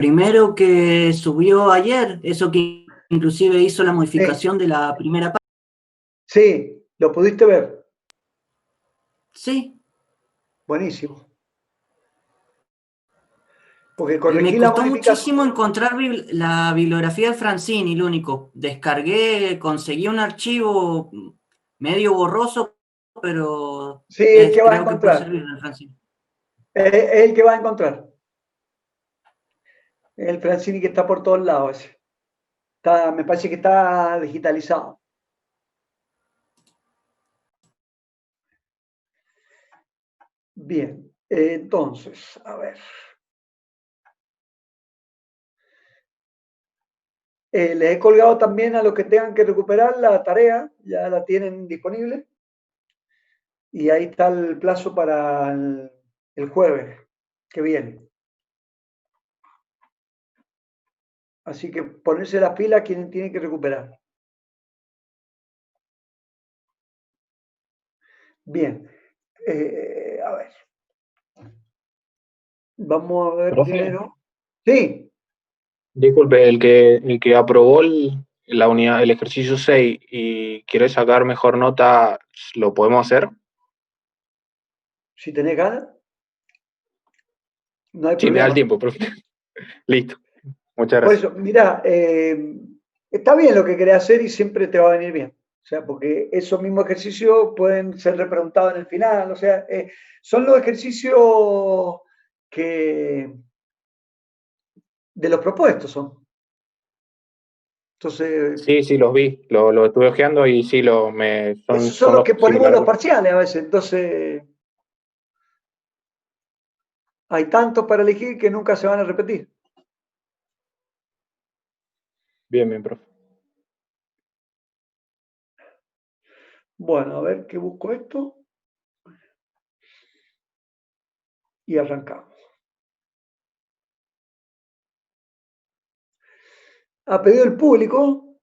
primero que subió ayer, eso que inclusive hizo la modificación Sí. de la primera parte. Sí, ¿lo pudiste ver? Sí. Buenísimo. Porque Me corregí la costó modificación. muchísimo encontrar la bibliografía de Francini, lo único. Conseguí un archivo medio borroso, pero Sí, el que vas a creo que puede encontrar. servir de Francini. Es el que vas a encontrar. El Francini que está por todos lados. Me parece que está digitalizado. Bien, entonces, a ver. Les he colgado también a los que tengan que recuperar la tarea, ya la tienen disponible. Y ahí está el plazo para el jueves que viene. Así que ponerse las pilas quien tiene que recuperar. Bien, a ver. Vamos a ver Profe, primero. Sí, disculpe, el que aprobó la unidad, el ejercicio 6 y quiere sacar mejor nota, ¿lo podemos hacer? si tenés ganas, no hay Si me da el problema. tiempo, profe. Listo. Muchas Por gracias. eso, mira, está bien lo que querés hacer y siempre te va a venir bien. O sea, porque esos mismos ejercicios pueden ser repreguntados en el final. O sea, son los ejercicios que de los propuestos son. Entonces, Sí, sí, los vi, lo estuve ojeando y sí, esos son son los los que ponemos en similares. los parciales a veces. Entonces, hay tantos para elegir que nunca se van a repetir. Bien, bien, profe. Bueno, a ver qué busco esto. Y arrancamos. A pedido del público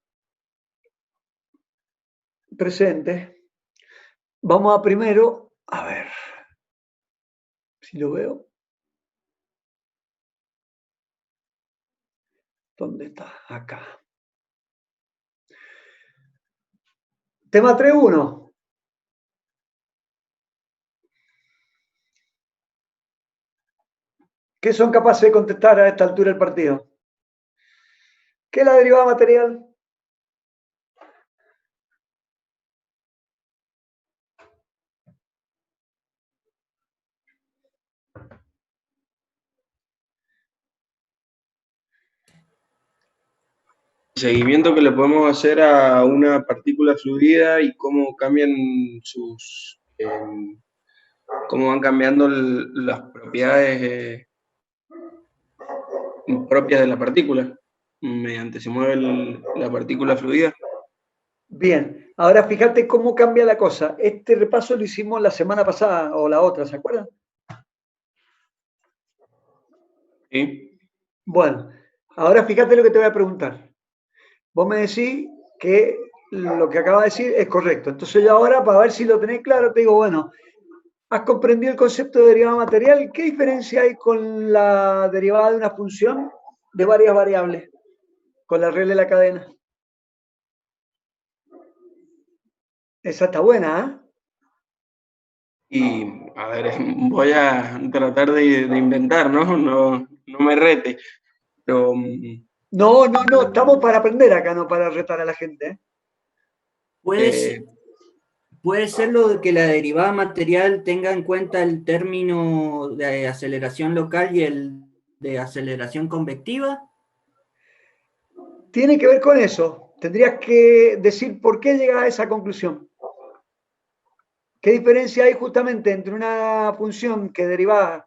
presente, vamos a primero, a ver si lo veo. ¿Dónde está? Acá. Tema 3.1. ¿Qué son capaces de contestar a esta altura del partido? ¿Qué es la derivada material? Seguimiento que le podemos hacer a una partícula fluida y cómo cambian cómo van cambiando las propiedades propias de la partícula mediante se mueve la partícula fluida. Bien, ahora fíjate cómo cambia la cosa. Este repaso lo hicimos la semana pasada o la otra, ¿se acuerdan? ¿Sí? Bueno, ahora fíjate lo que te voy a preguntar. Vos me decís que lo que acaba de decir es correcto. Entonces yo ahora, para ver si lo tenés claro, te digo, bueno, ¿has comprendido el concepto de derivada material? ¿Qué diferencia hay con la derivada de una función de varias variables? Con la regla de la cadena. Esa está buena, ¿eh? Y a ver, voy a tratar de inventar, ¿no? No me rete. Pero No, estamos para aprender acá, no para retar a la gente, ¿eh? Puede ser lo de que la derivada material tenga en cuenta el término de aceleración local y el de aceleración convectiva. Tiene que ver con eso. Tendrías que decir por qué llegas a esa conclusión. ¿Qué diferencia hay justamente entre una función que deriva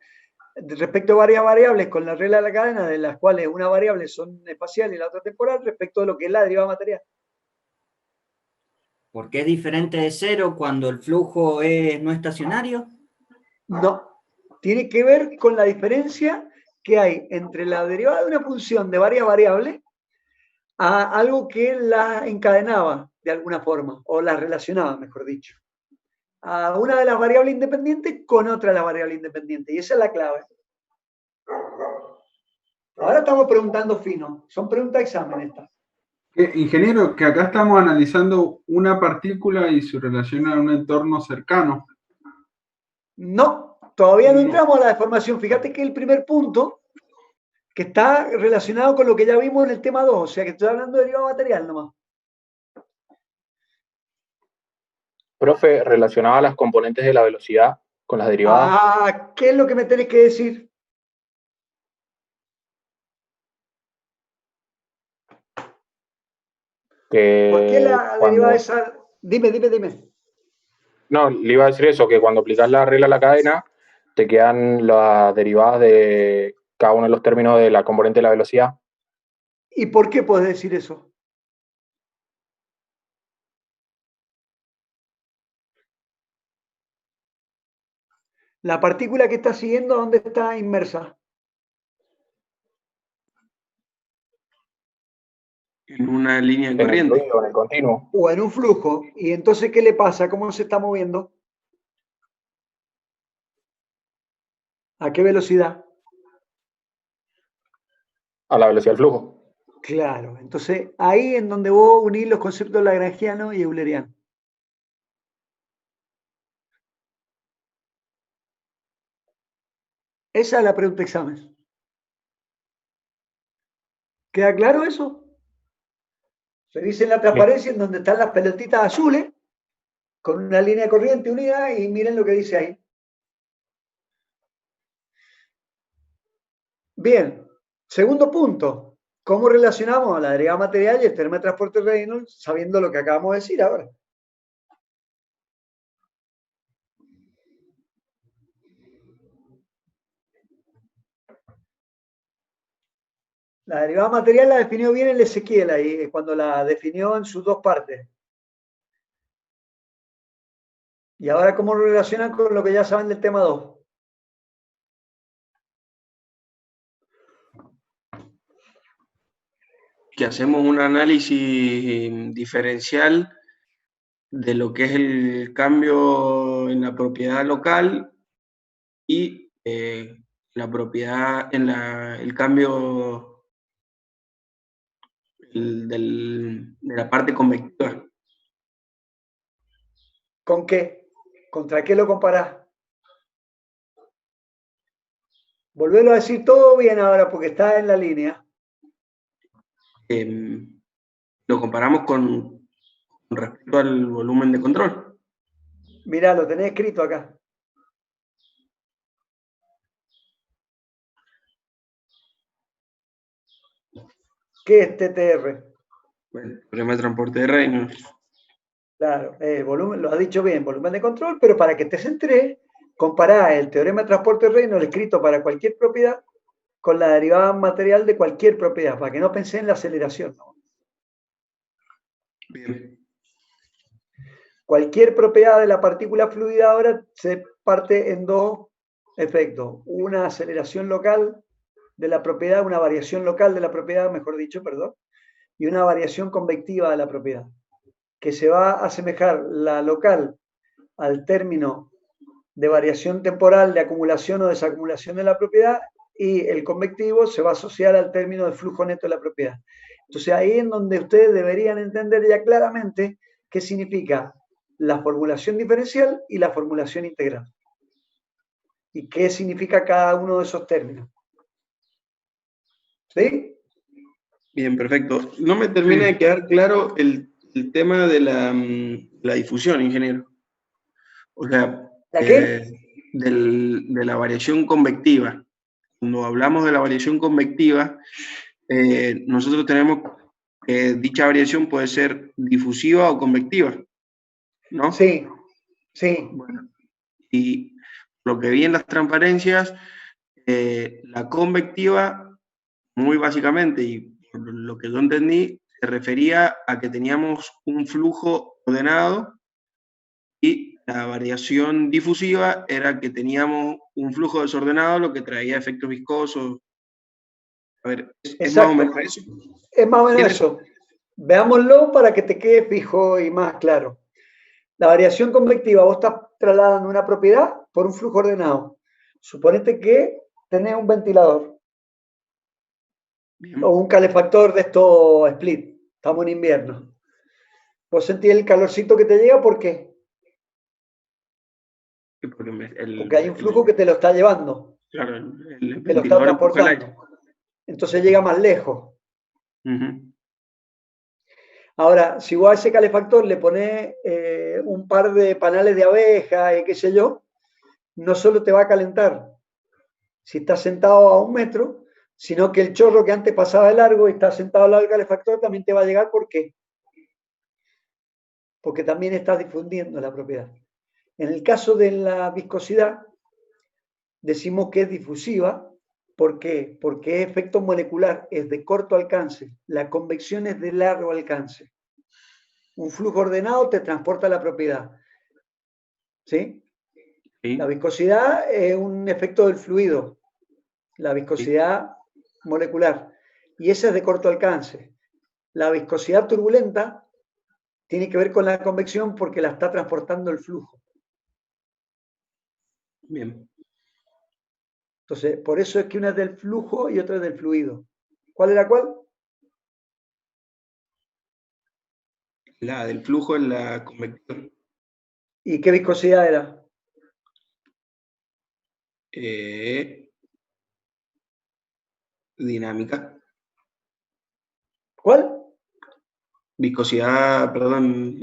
respecto a varias variables con la regla de la cadena, de las cuales una variable son espacial y la otra temporal, respecto de lo que es la derivada material? ¿Por qué es diferente de cero cuando el flujo es no estacionario? No. Tiene que ver con la diferencia que hay entre la derivada de una función de varias variables a algo que la encadenaba de alguna forma, o la relacionaba, mejor dicho, a una de las variables independientes con otra de las variables independientes. Y esa es la clave. Ahora estamos preguntando fino. Son preguntas de examen estas. Ingeniero, que acá estamos analizando una partícula y su relación a un entorno cercano. No, todavía no entramos a la deformación. Fíjate que el primer punto, que está relacionado con lo que ya vimos en el tema 2, o sea que estoy hablando de derivado material nomás. Profe, relacionaba las componentes de la velocidad con las derivadas. Ah, ¿qué es lo que me tenés que decir? ¿Por qué la derivada de esa? Dime. No, le iba a decir eso, que cuando aplicas la regla a la cadena, te quedan las derivadas de cada uno de los términos de la componente de la velocidad. ¿Y por qué puedes decir eso? La partícula que está siguiendo, ¿dónde está inmersa? En una línea En el corriente. fluido, en el continuo. O en un flujo. ¿Y entonces qué le pasa? ¿Cómo se está moviendo? ¿A qué velocidad? A la velocidad del flujo. Claro. Entonces, ahí en donde vos unís los conceptos lagrangiano y euleriano. Esa es la pregunta de examen. ¿Queda claro eso? Se dice en la transparencia en donde están las pelotitas azules con una línea de corriente unida y miren lo que dice ahí. Bien, segundo punto. ¿Cómo relacionamos a la derivada material y el teorema de transporte Reynolds sabiendo lo que acabamos de decir ahora? La derivada material la definió bien el Ezequiel ahí, cuando la definió en sus dos partes. Y ahora, ¿cómo lo relacionan con lo que ya saben del tema 2? Que hacemos un análisis diferencial de lo que es el cambio en la propiedad local y la propiedad en el cambio de la parte convectiva. ¿Con qué? ¿Contra qué lo comparás? Volverlo a decir todo bien ahora porque está en la línea. Lo comparamos con respecto al volumen de control. Mirá, lo tenés escrito acá. ¿Qué es TTR? Bueno, el teorema de transporte de Reynolds. Claro, volumen, lo has dicho bien, volumen de control, pero para que te centres, compará el teorema de transporte de Reynolds escrito para cualquier propiedad con la derivada material de cualquier propiedad, para que no pensé en la aceleración. ¿No? Bien. Cualquier propiedad de la partícula fluida ahora se parte en dos efectos. Una aceleración local de la propiedad, una variación local de la propiedad, mejor dicho, perdón, y una variación convectiva de la propiedad, que se va a asemejar la local al término de variación temporal de acumulación o desacumulación de la propiedad y el convectivo se va a asociar al término de flujo neto de la propiedad. Entonces ahí es donde ustedes deberían entender ya claramente qué significa la formulación diferencial y la formulación integral. Y qué significa cada uno de esos términos. ¿Sí? Bien, perfecto. No me termina de quedar claro el tema de la difusión, ingeniero. O sea, ¿La qué? de la variación convectiva. Cuando hablamos de la variación convectiva, nosotros tenemos que dicha variación puede ser difusiva o convectiva, ¿no? Sí, sí. Bueno, y lo que vi en las transparencias, la convectiva, muy básicamente, y por lo que yo entendí, se refería a que teníamos un flujo ordenado y la variación difusiva era que teníamos un flujo desordenado, lo que traía efectos viscosos. A ver, ¿es más o menos eso? Es más o menos eso. Veámoslo para que te quede fijo y más claro. La variación convectiva, vos estás trasladando una propiedad por un flujo ordenado. Suponete que tenés un ventilador. Bien. O un calefactor de estos split. Estamos en invierno. ¿Vos sentís el calorcito que te llega? ¿Por qué? Porque hay un flujo que te lo está llevando. Claro, el Te lo está ventilador empuja el aire. transportando. Entonces llega más lejos. Ujú. Ahora, si vos a ese calefactor le pones un par de panales de abeja y qué sé yo, no solo te va a calentar si estás sentado a 1 metro, sino que el chorro que antes pasaba de largo y está sentado al lado del calefactor también te va a llegar. ¿Por qué? Porque también estás difundiendo la propiedad. En el caso de la viscosidad, decimos que es difusiva. ¿Por qué? Porque es efecto molecular, es de corto alcance. La convección es de largo alcance. Un flujo ordenado te transporta la propiedad. ¿Sí? Sí. La viscosidad es un efecto del fluido, la viscosidad molecular, y esa es de corto alcance. La viscosidad turbulenta tiene que ver con la convección porque la está transportando el flujo. Bien. Entonces, por eso es que una es del flujo y otra es del fluido. ¿Cuál era cuál? La del flujo es la convección. ¿Y qué viscosidad era? Dinámica. ¿Cuál? Viscosidad, perdón.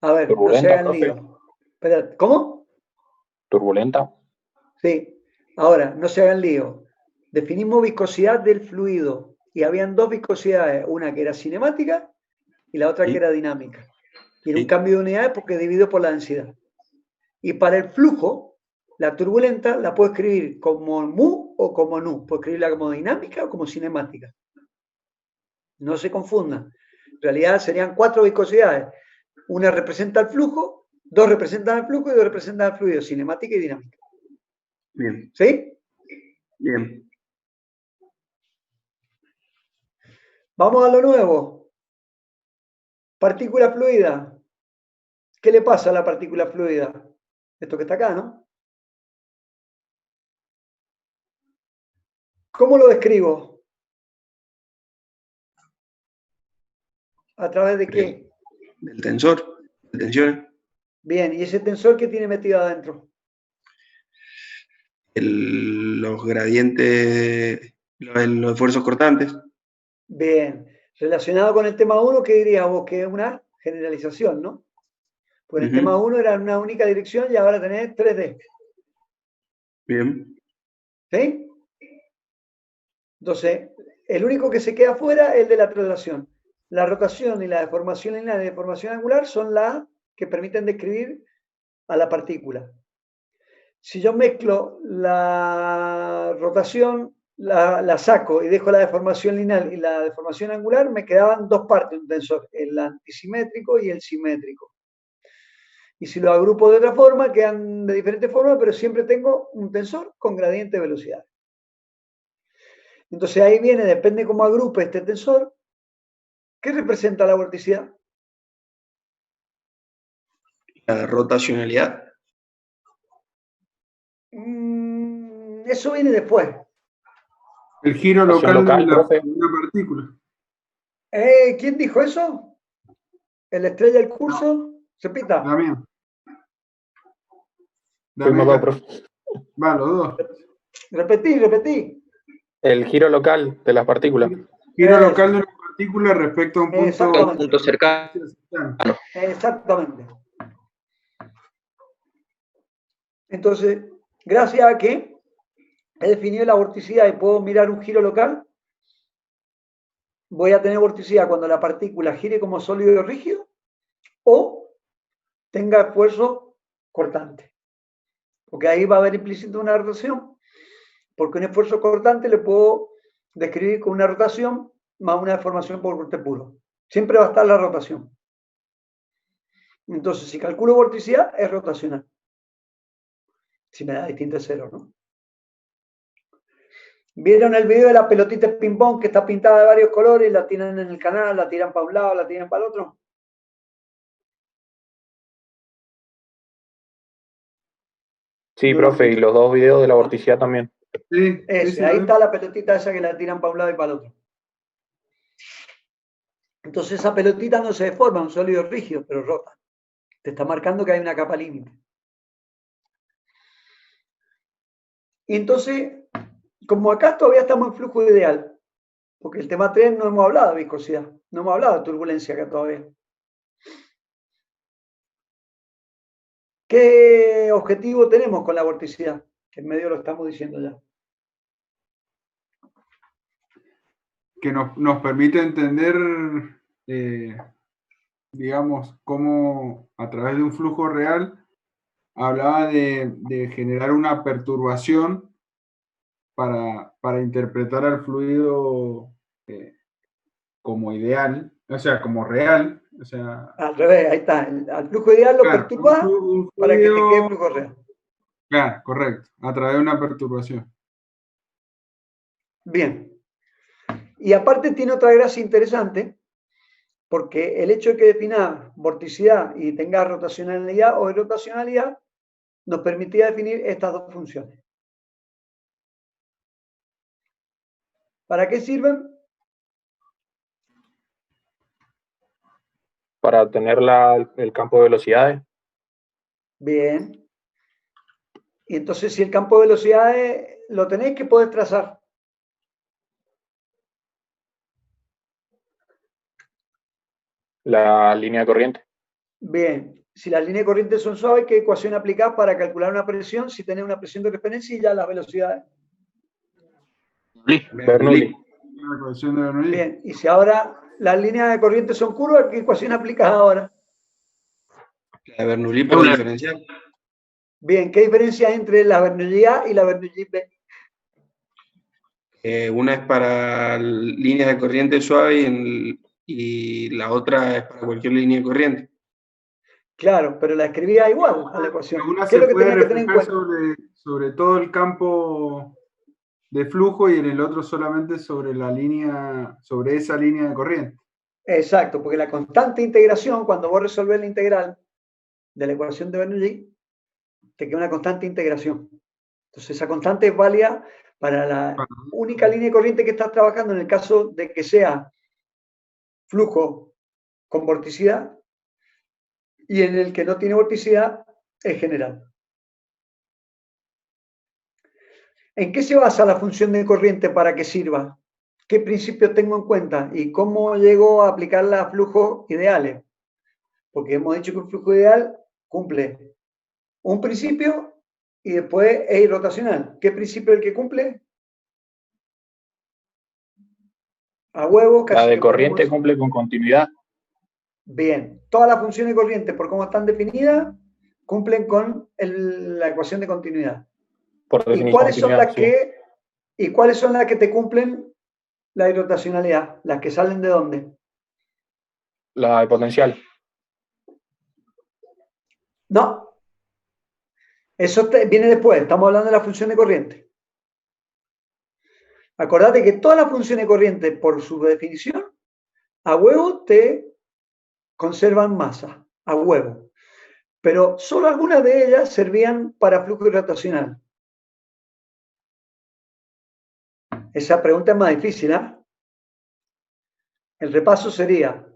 A ver, no se Turbulenta, hagan profe. lío. Espera, ¿cómo? Turbulenta. Sí. Ahora, no se hagan lío. Definimos viscosidad del fluido y habían dos viscosidades, una que era cinemática y la otra Sí. que era dinámica. Y en un Sí. cambio de unidades porque dividido por la densidad. Y para el flujo, la turbulenta la puedo escribir como mu o como nu. Puedo escribirla como dinámica o como cinemática. No se confundan. En realidad serían 4 viscosidades. Una representa el flujo, 2 representan el flujo y 2 representan el fluido, cinemática y dinámica. Bien. ¿Sí? Bien. Vamos a lo nuevo. Partícula fluida. ¿Qué le pasa a la partícula fluida? Esto que está acá, ¿no? ¿Cómo lo describo? ¿A través de qué? Del tensor, de tensiones. Bien, ¿y ese tensor qué tiene metido adentro? Los gradientes, los esfuerzos cortantes. Bien, relacionado con el tema 1, ¿qué dirías vos? Que es una generalización, ¿no? Pues el tema 1 era una única dirección y ahora tenés 3D. Bien. ¿Sí? Entonces, el único que se queda fuera es el de la traslación. La rotación y la deformación lineal y la deformación angular son las que permiten describir a la partícula. Si yo mezclo la rotación, la saco y dejo la deformación lineal y la deformación angular, me quedaban dos partes de un tensor, el antisimétrico y el simétrico. Y si lo agrupo de otra forma, quedan de diferentes formas, pero siempre tengo un tensor con gradiente de velocidad. Entonces ahí viene, depende cómo agrupe este tensor, ¿qué representa la vorticidad? La rotacionalidad. Eso viene después. El giro Rotación local local, profe. de una partícula. ¿Quién dijo eso? ¿El estrella del curso? Repita. Damián. Fuimos dos, profe. Va, los dos. Repetí. El giro local de las partículas. Giro local de una partícula respecto a un punto, Exactamente. Punto cercano. Exactamente. Entonces, gracias a que he definido la vorticidad y puedo mirar un giro local, voy a tener vorticidad cuando la partícula gire como sólido rígido o tenga esfuerzo cortante. Porque ahí va a haber implícito una rotación, porque un esfuerzo cortante le puedo describir con una rotación más una deformación por corte puro. Siempre va a estar la rotación. Entonces, si calculo vorticidad, es rotacional. Si me da distinto cero, ¿no? ¿Vieron el video de la pelotita de ping-pong que está pintada de varios colores? La tiran en el canal, la tiran para un lado, la tiran para el otro. Sí, ¿No lo has profe, y visto? los dos videos de la vorticidad también. Sí, Ese, sí, ahí lo vi. está la pelotita esa que la tiran para un lado y para el otro. Entonces esa pelotita no se deforma, un sólido rígido, pero rota. Te está marcando que hay una capa límite. Y entonces, como acá todavía estamos en flujo ideal, porque el tema 3 no hemos hablado de viscosidad, no hemos hablado de turbulencia acá todavía. ¿Qué objetivo tenemos con la vorticidad? Que en medio lo estamos diciendo ya. Que nos permite entender, digamos, cómo a través de un flujo real hablaba de generar una perturbación para interpretar al fluido como ideal, o sea, como real. O sea, Al revés, ahí está. Al flujo ideal lo claro, perturba un para que te quede fluido, flujo real. claro, correcto, a través de una perturbación. Bien. Y aparte tiene otra gracia interesante, porque el hecho de que defina vorticidad y tenga rotacionalidad o irrotacionalidad nos permitía definir estas dos funciones. ¿Para qué sirven? Para obtener el campo de velocidades. Bien. Y entonces si el campo de velocidades lo tenéis, ¿qué podés trazar? La línea de corriente. Bien. Si las líneas de corriente son suaves, ¿qué ecuación aplicás para calcular una presión? Si tenés una presión de referencia y ya las velocidades. Bernoulli. La ecuación de Bernoulli. Bien. Y si ahora las líneas de corriente son curvas, ¿qué ecuación aplicas ahora? La de Bernoulli por la diferencial. Bien. ¿Qué diferencia hay entre la Bernoulli A y la Bernoulli B? Una es para líneas de corriente suave y la otra es para cualquier línea de corriente. Claro, pero la escribía igual a la ecuación. Una ¿Qué es se lo que puede tenía que tener en reflejar cuenta? sobre todo el campo de flujo y en el otro solamente sobre la línea, sobre esa línea de corriente. Exacto, porque la constante integración, cuando vos resolvés la integral de la ecuación de Bernoulli, te queda una constante integración. Entonces, esa constante es válida para la única línea de corriente que estás trabajando en el caso de que sea flujo con vorticidad y en el que no tiene vorticidad es general. ¿En qué se basa la función de corriente para que sirva? ¿Qué principios tengo en cuenta? ¿Y cómo llego a aplicarla a flujos ideales? Porque hemos dicho que un flujo ideal cumple un principio y después es irrotacional. ¿Qué principio es el que cumple? A huevo, La casi de que podríamos corriente decir. cumple con continuidad. Bien, todas las funciones corrientes, por cómo están definidas, cumplen con la ecuación de continuidad. Por ¿Y definición, cuáles son continuidad, las sí. que te cumplen la irrotacionalidad? ¿Las que salen de dónde? La de potencial. No, eso viene después, estamos hablando de la función de corriente. Acordate que todas las funciones corrientes, por su definición, a huevo te conservan masa, a huevo. Pero solo algunas de ellas servían para flujo irrotacional. Esa pregunta es más difícil, ¿eh? El repaso sería,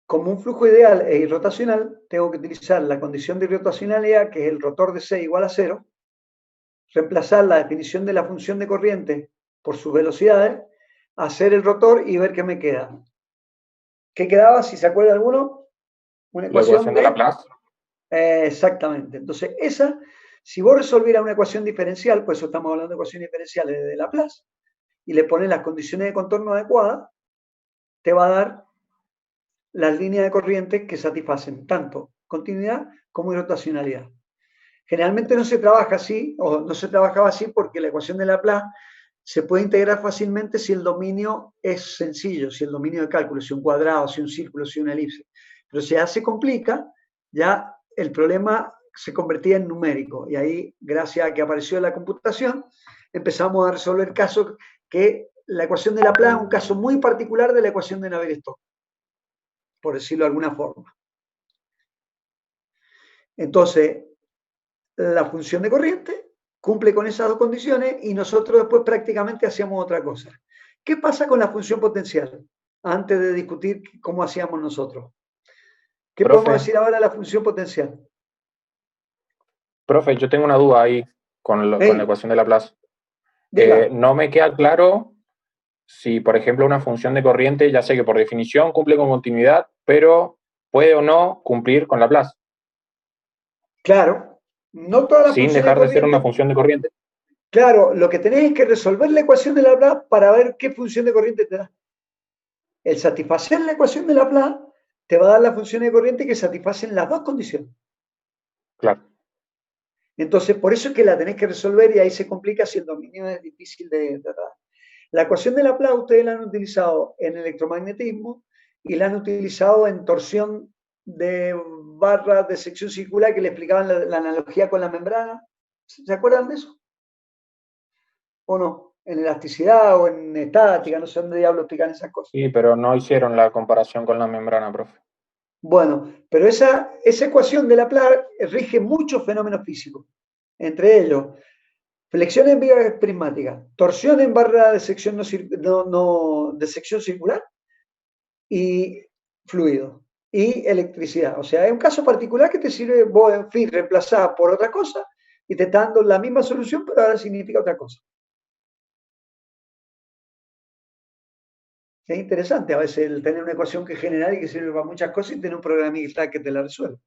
como un flujo ideal e irrotacional, tengo que utilizar la condición de irrotacionalidad, que es el rotor de C igual a 0, reemplazar la definición de la función de corriente por sus velocidades, hacer el rotor y ver qué me queda. ¿Qué quedaba, si se acuerda alguno? Una La ecuación de de... Laplace. Exactamente. Entonces, esa, si vos resolvieras una ecuación diferencial, pues eso estamos hablando de ecuaciones diferenciales de Laplace, y le pones las condiciones de contorno adecuadas, te va a dar las líneas de corriente que satisfacen tanto continuidad como irrotacionalidad. Generalmente no se trabaja así, o no se trabajaba así porque la ecuación de Laplace se puede integrar fácilmente si el dominio es sencillo, si el dominio de cálculo, si un cuadrado, si un círculo, si una elipse. Pero si ya se complica, ya el problema se convertía en numérico. Y ahí, gracias a que apareció la computación, empezamos a resolver casos que la ecuación de Laplace es un caso muy particular de la ecuación de Navier-Stokes, por decirlo de alguna forma. Entonces, la función de corriente cumple con esas dos condiciones y nosotros después prácticamente hacíamos otra cosa. ¿Qué pasa con la función potencial? Antes de discutir cómo hacíamos nosotros. ¿Qué podemos decir ahora de la función potencial? Profe, yo tengo una duda ahí con la ecuación de Laplace. No me queda claro si, por ejemplo, una función de corriente, ya sé que por definición cumple con continuidad, pero puede o no cumplir con Laplace. Claro, no todas las sin dejar de ser una función de corriente. Claro, lo que tenés es que resolver la ecuación de Laplace para ver qué función de corriente te da. El satisfacer la ecuación de Laplace te va a dar la función de corriente que satisfacen las dos condiciones. Claro. Entonces, por eso es que la tenés que resolver y ahí se complica si el dominio es difícil de tratar. La ecuación de Laplace ustedes la han utilizado en electromagnetismo y la han utilizado en torsión de barras de sección circular que le explicaban la analogía con la membrana. ¿Se acuerdan de eso? ¿O no? En elasticidad o en estática, no sé dónde diablos explican esas cosas. Sí, pero no hicieron la comparación con la membrana, profe. Bueno, pero esa ecuación de Laplace rige muchos fenómenos físicos. Entre ellos, flexión en vía prismática, torsión en barra de sección, de sección circular y fluido y electricidad. O sea, es un caso particular que te sirve, vos, en fin, reemplazar por otra cosa y te está dando la misma solución, pero ahora significa otra cosa. Es interesante a veces el tener una ecuación que es general y que sirve para muchas cosas y tener un programita que te la resuelve.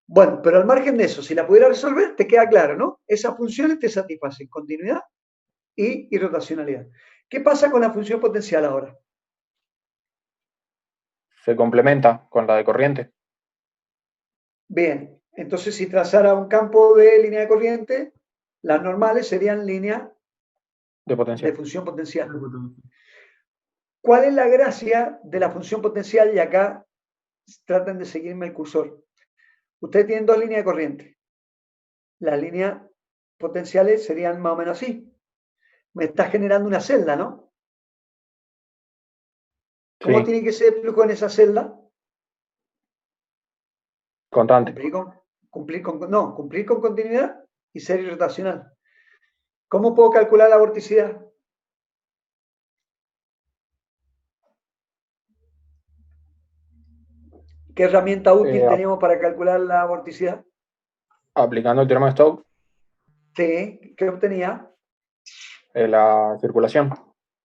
Bueno, pero al margen de eso, si la pudiera resolver, te queda claro, ¿no? Esas funciones te satisfacen continuidad y rotacionalidad. ¿Qué pasa con la función potencial ahora? Se complementa con la de corriente. Bien, entonces si trazara un campo de línea de corriente, las normales serían líneas de función potencial. ¿Cuál es la gracia de la función potencial? Y acá traten de seguirme el cursor. Ustedes tienen dos líneas de corriente. Las líneas potenciales serían más o menos así. Me está generando una celda, ¿no? ¿Cómo tiene que ser el flujo en esa celda? Constante. Cumplir con continuidad y ser irrotacional. ¿Cómo puedo calcular la vorticidad? ¿Qué herramienta útil tenemos para calcular la vorticidad? Aplicando el teorema de Stokes. Sí, ¿qué obtenía? La circulación.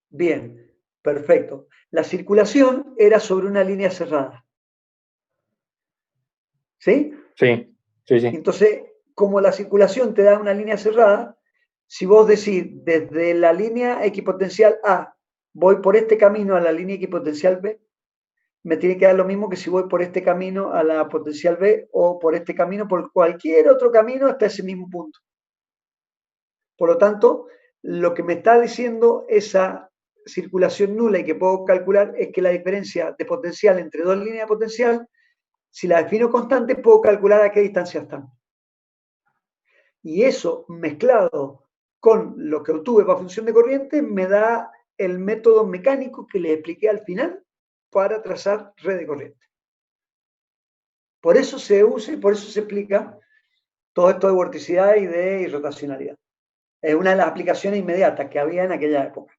Bien, perfecto. La circulación era sobre una línea cerrada. ¿Sí? Sí. Entonces, como la circulación te da una línea cerrada, si vos decís desde la línea equipotencial A voy por este camino a la línea equipotencial B, me tiene que dar lo mismo que si voy por este camino a la potencial B o por este camino, por cualquier otro camino hasta ese mismo punto. Por lo tanto, lo que me está diciendo esa circulación nula y que puedo calcular es que la diferencia de potencial entre dos líneas de potencial, si la defino constante, puedo calcular a qué distancia están. Y eso mezclado con lo que obtuve para función de corriente me da el método mecánico que les expliqué al final para trazar red de corriente. Por eso se usa y por eso se explica todo esto de vorticidad y de irrotacionalidad. Es una de las aplicaciones inmediatas que había en aquella época.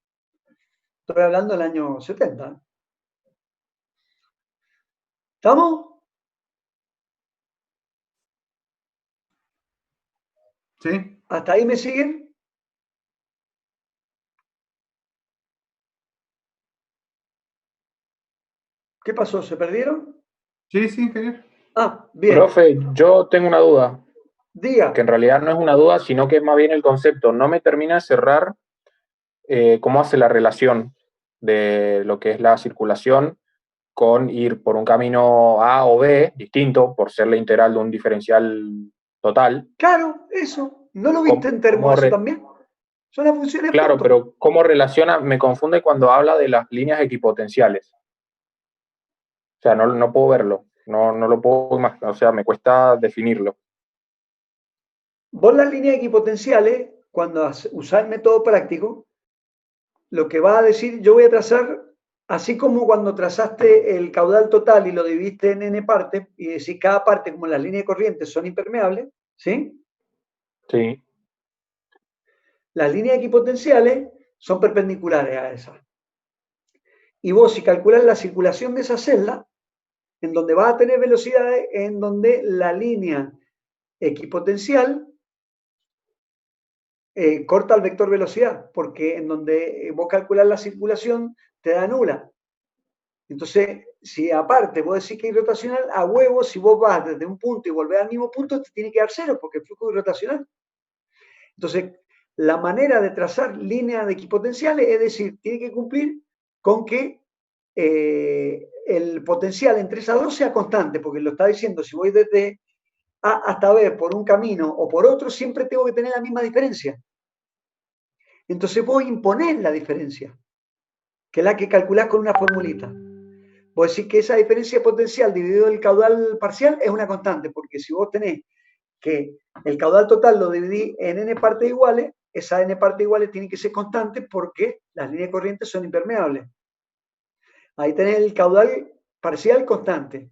Estoy hablando del año 70. ¿Estamos? Sí. ¿Hasta ahí me siguen? ¿Qué pasó? ¿Se perdieron? Sí, ingeniero. Ah, bien. Profe, yo tengo una duda. Diga. Que en realidad no es una duda, sino que es más bien el concepto. No me termina de cerrar cómo hace la relación de lo que es la circulación con ir por un camino A o B, distinto, por ser la integral de un diferencial total. Claro, eso. ¿No lo viste en termo eso también? Son las funciones. Claro, pero ¿cómo relaciona? Me confunde cuando habla de las líneas equipotenciales. O sea, no puedo verlo. No lo puedo más. O sea, me cuesta definirlo. Vos las líneas equipotenciales, cuando usás el método práctico, lo que va a decir, yo voy a trazar, así como cuando trazaste el caudal total y lo dividiste en n partes, y decís cada parte, como las líneas de corriente son impermeables, ¿sí? Sí. Las líneas equipotenciales son perpendiculares a esas. Y vos, si calculas la circulación de esa celda, en donde vas a tener velocidades, en donde la línea equipotencial corta el vector velocidad, porque en donde vos calculás la circulación te da nula. Entonces, si aparte vos decís que es rotacional, a huevo, si vos vas desde un punto y volvés al mismo punto, te tiene que dar cero, porque el flujo es rotacional. Entonces, la manera de trazar líneas de equipotenciales es decir, tiene que cumplir con que el potencial entre esas dos sea constante, porque lo está diciendo, si voy desde A hasta B por un camino o por otro, siempre tengo que tener la misma diferencia. Entonces vos imponés la diferencia, que es la que calculás con una formulita. Vos decís que esa diferencia potencial dividido el caudal parcial es una constante, porque si vos tenés que el caudal total lo dividís en n partes iguales, esas n partes iguales tienen que ser constantes porque las líneas corrientes son impermeables. Ahí tenés el caudal parcial constante.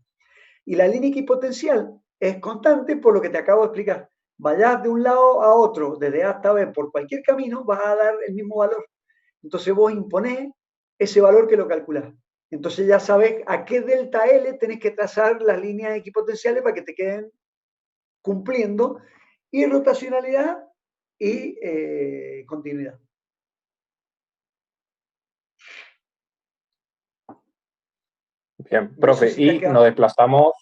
Y la línea equipotencial es constante por lo que te acabo de explicar. Vayas de un lado a otro, desde A hasta B, por cualquier camino, vas a dar el mismo valor. Entonces vos imponés ese valor que lo calculás. Entonces ya sabés a qué delta L tenés que trazar las líneas equipotenciales para que te queden cumpliendo y rotacionalidad y continuidad. Bien, No profe, sé si te ha y quedado. nos desplazamos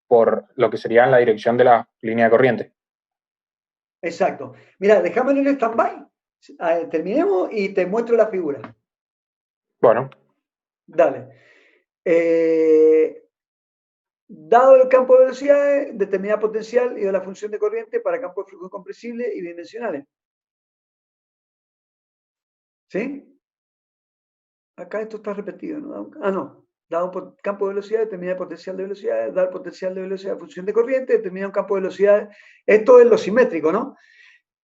por lo que sería en la dirección de la línea de corriente. Exacto. Mira, déjame en el stand-by. Terminemos y te muestro la figura. Bueno, Dale. Dado el campo de velocidades, determinar potencial y de la función de corriente para campos de flujo incompresibles y bidimensionales. ¿Sí? Acá esto está repetido, ¿no? No. Dado un campo de velocidad, determinar potencial de velocidades, dar potencial de velocidad a función de corriente, determinar un campo de velocidades. Esto es lo simétrico, ¿no?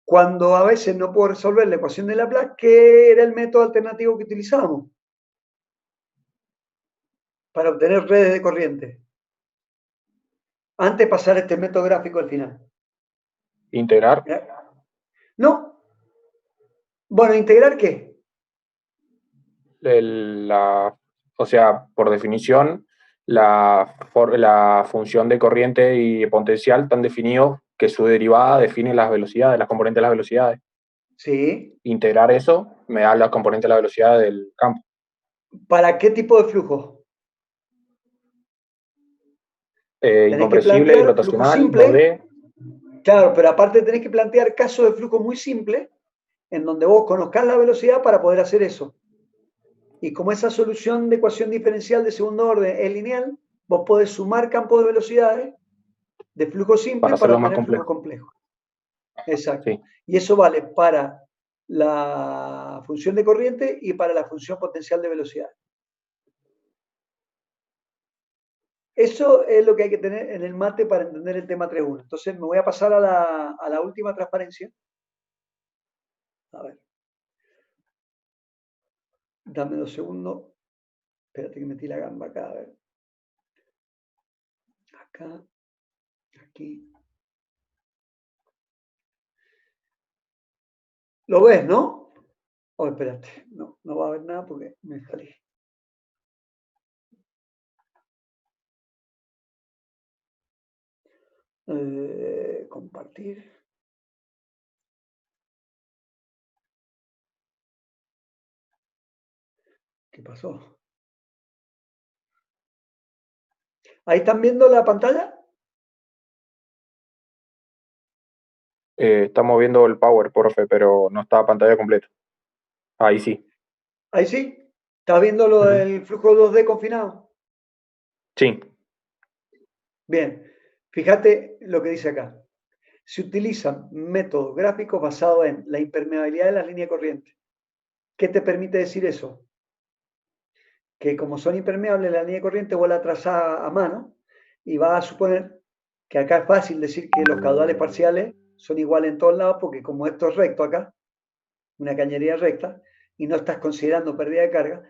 Cuando a veces no puedo resolver la ecuación de Laplace, ¿qué era el método alternativo que utilizábamos para obtener redes de corriente? Antes de pasar este método gráfico al final. integrar. No. Bueno, ¿integrar qué? O sea, por definición, la función de corriente y potencial están definidos que su derivada define las velocidades, las componentes de las velocidades. Sí. Integrar eso me da la componente de la velocidad del campo. ¿Para qué tipo de flujo? Tenés que Incompresible y plantear flujo rotacional, simple. 2D. Claro, pero aparte tenés que plantear casos de flujo muy simples en donde vos conozcás la velocidad para poder hacer eso. Y como esa solución de ecuación diferencial de segundo orden es lineal, vos podés sumar campos de velocidades de flujo simple Para para hacerlo más obtener flujo complejo. complejo. Exacto. Sí. Y eso vale para la función de corriente y para la función potencial de velocidad. Eso es lo que hay que tener en el mate para entender el tema 3.1. Entonces me voy a pasar a la última transparencia. A ver. Dame 2 segundos. Espérate que metí la gamba acá. A ver. Acá. Aquí. ¿Lo ves, no? Oh, espérate. No, no va a haber nada porque me salí. Compartir. ¿Qué pasó? ¿Ahí están viendo la pantalla? Estamos viendo el power, profe, pero no está pantalla completa. Ahí sí. Ahí sí. ¿Estás viendo lo del flujo 2D confinado? Sí. Bien. Fíjate lo que dice acá. Se utilizan métodos gráficos basados en la impermeabilidad de las líneas de corriente. ¿Qué te permite decir eso? Que como son impermeables las líneas de corriente, vos la trazás a mano y vas a suponer que acá es fácil decir que los caudales parciales son iguales en todos lados porque como esto es recto acá, una cañería recta, y no estás considerando pérdida de carga,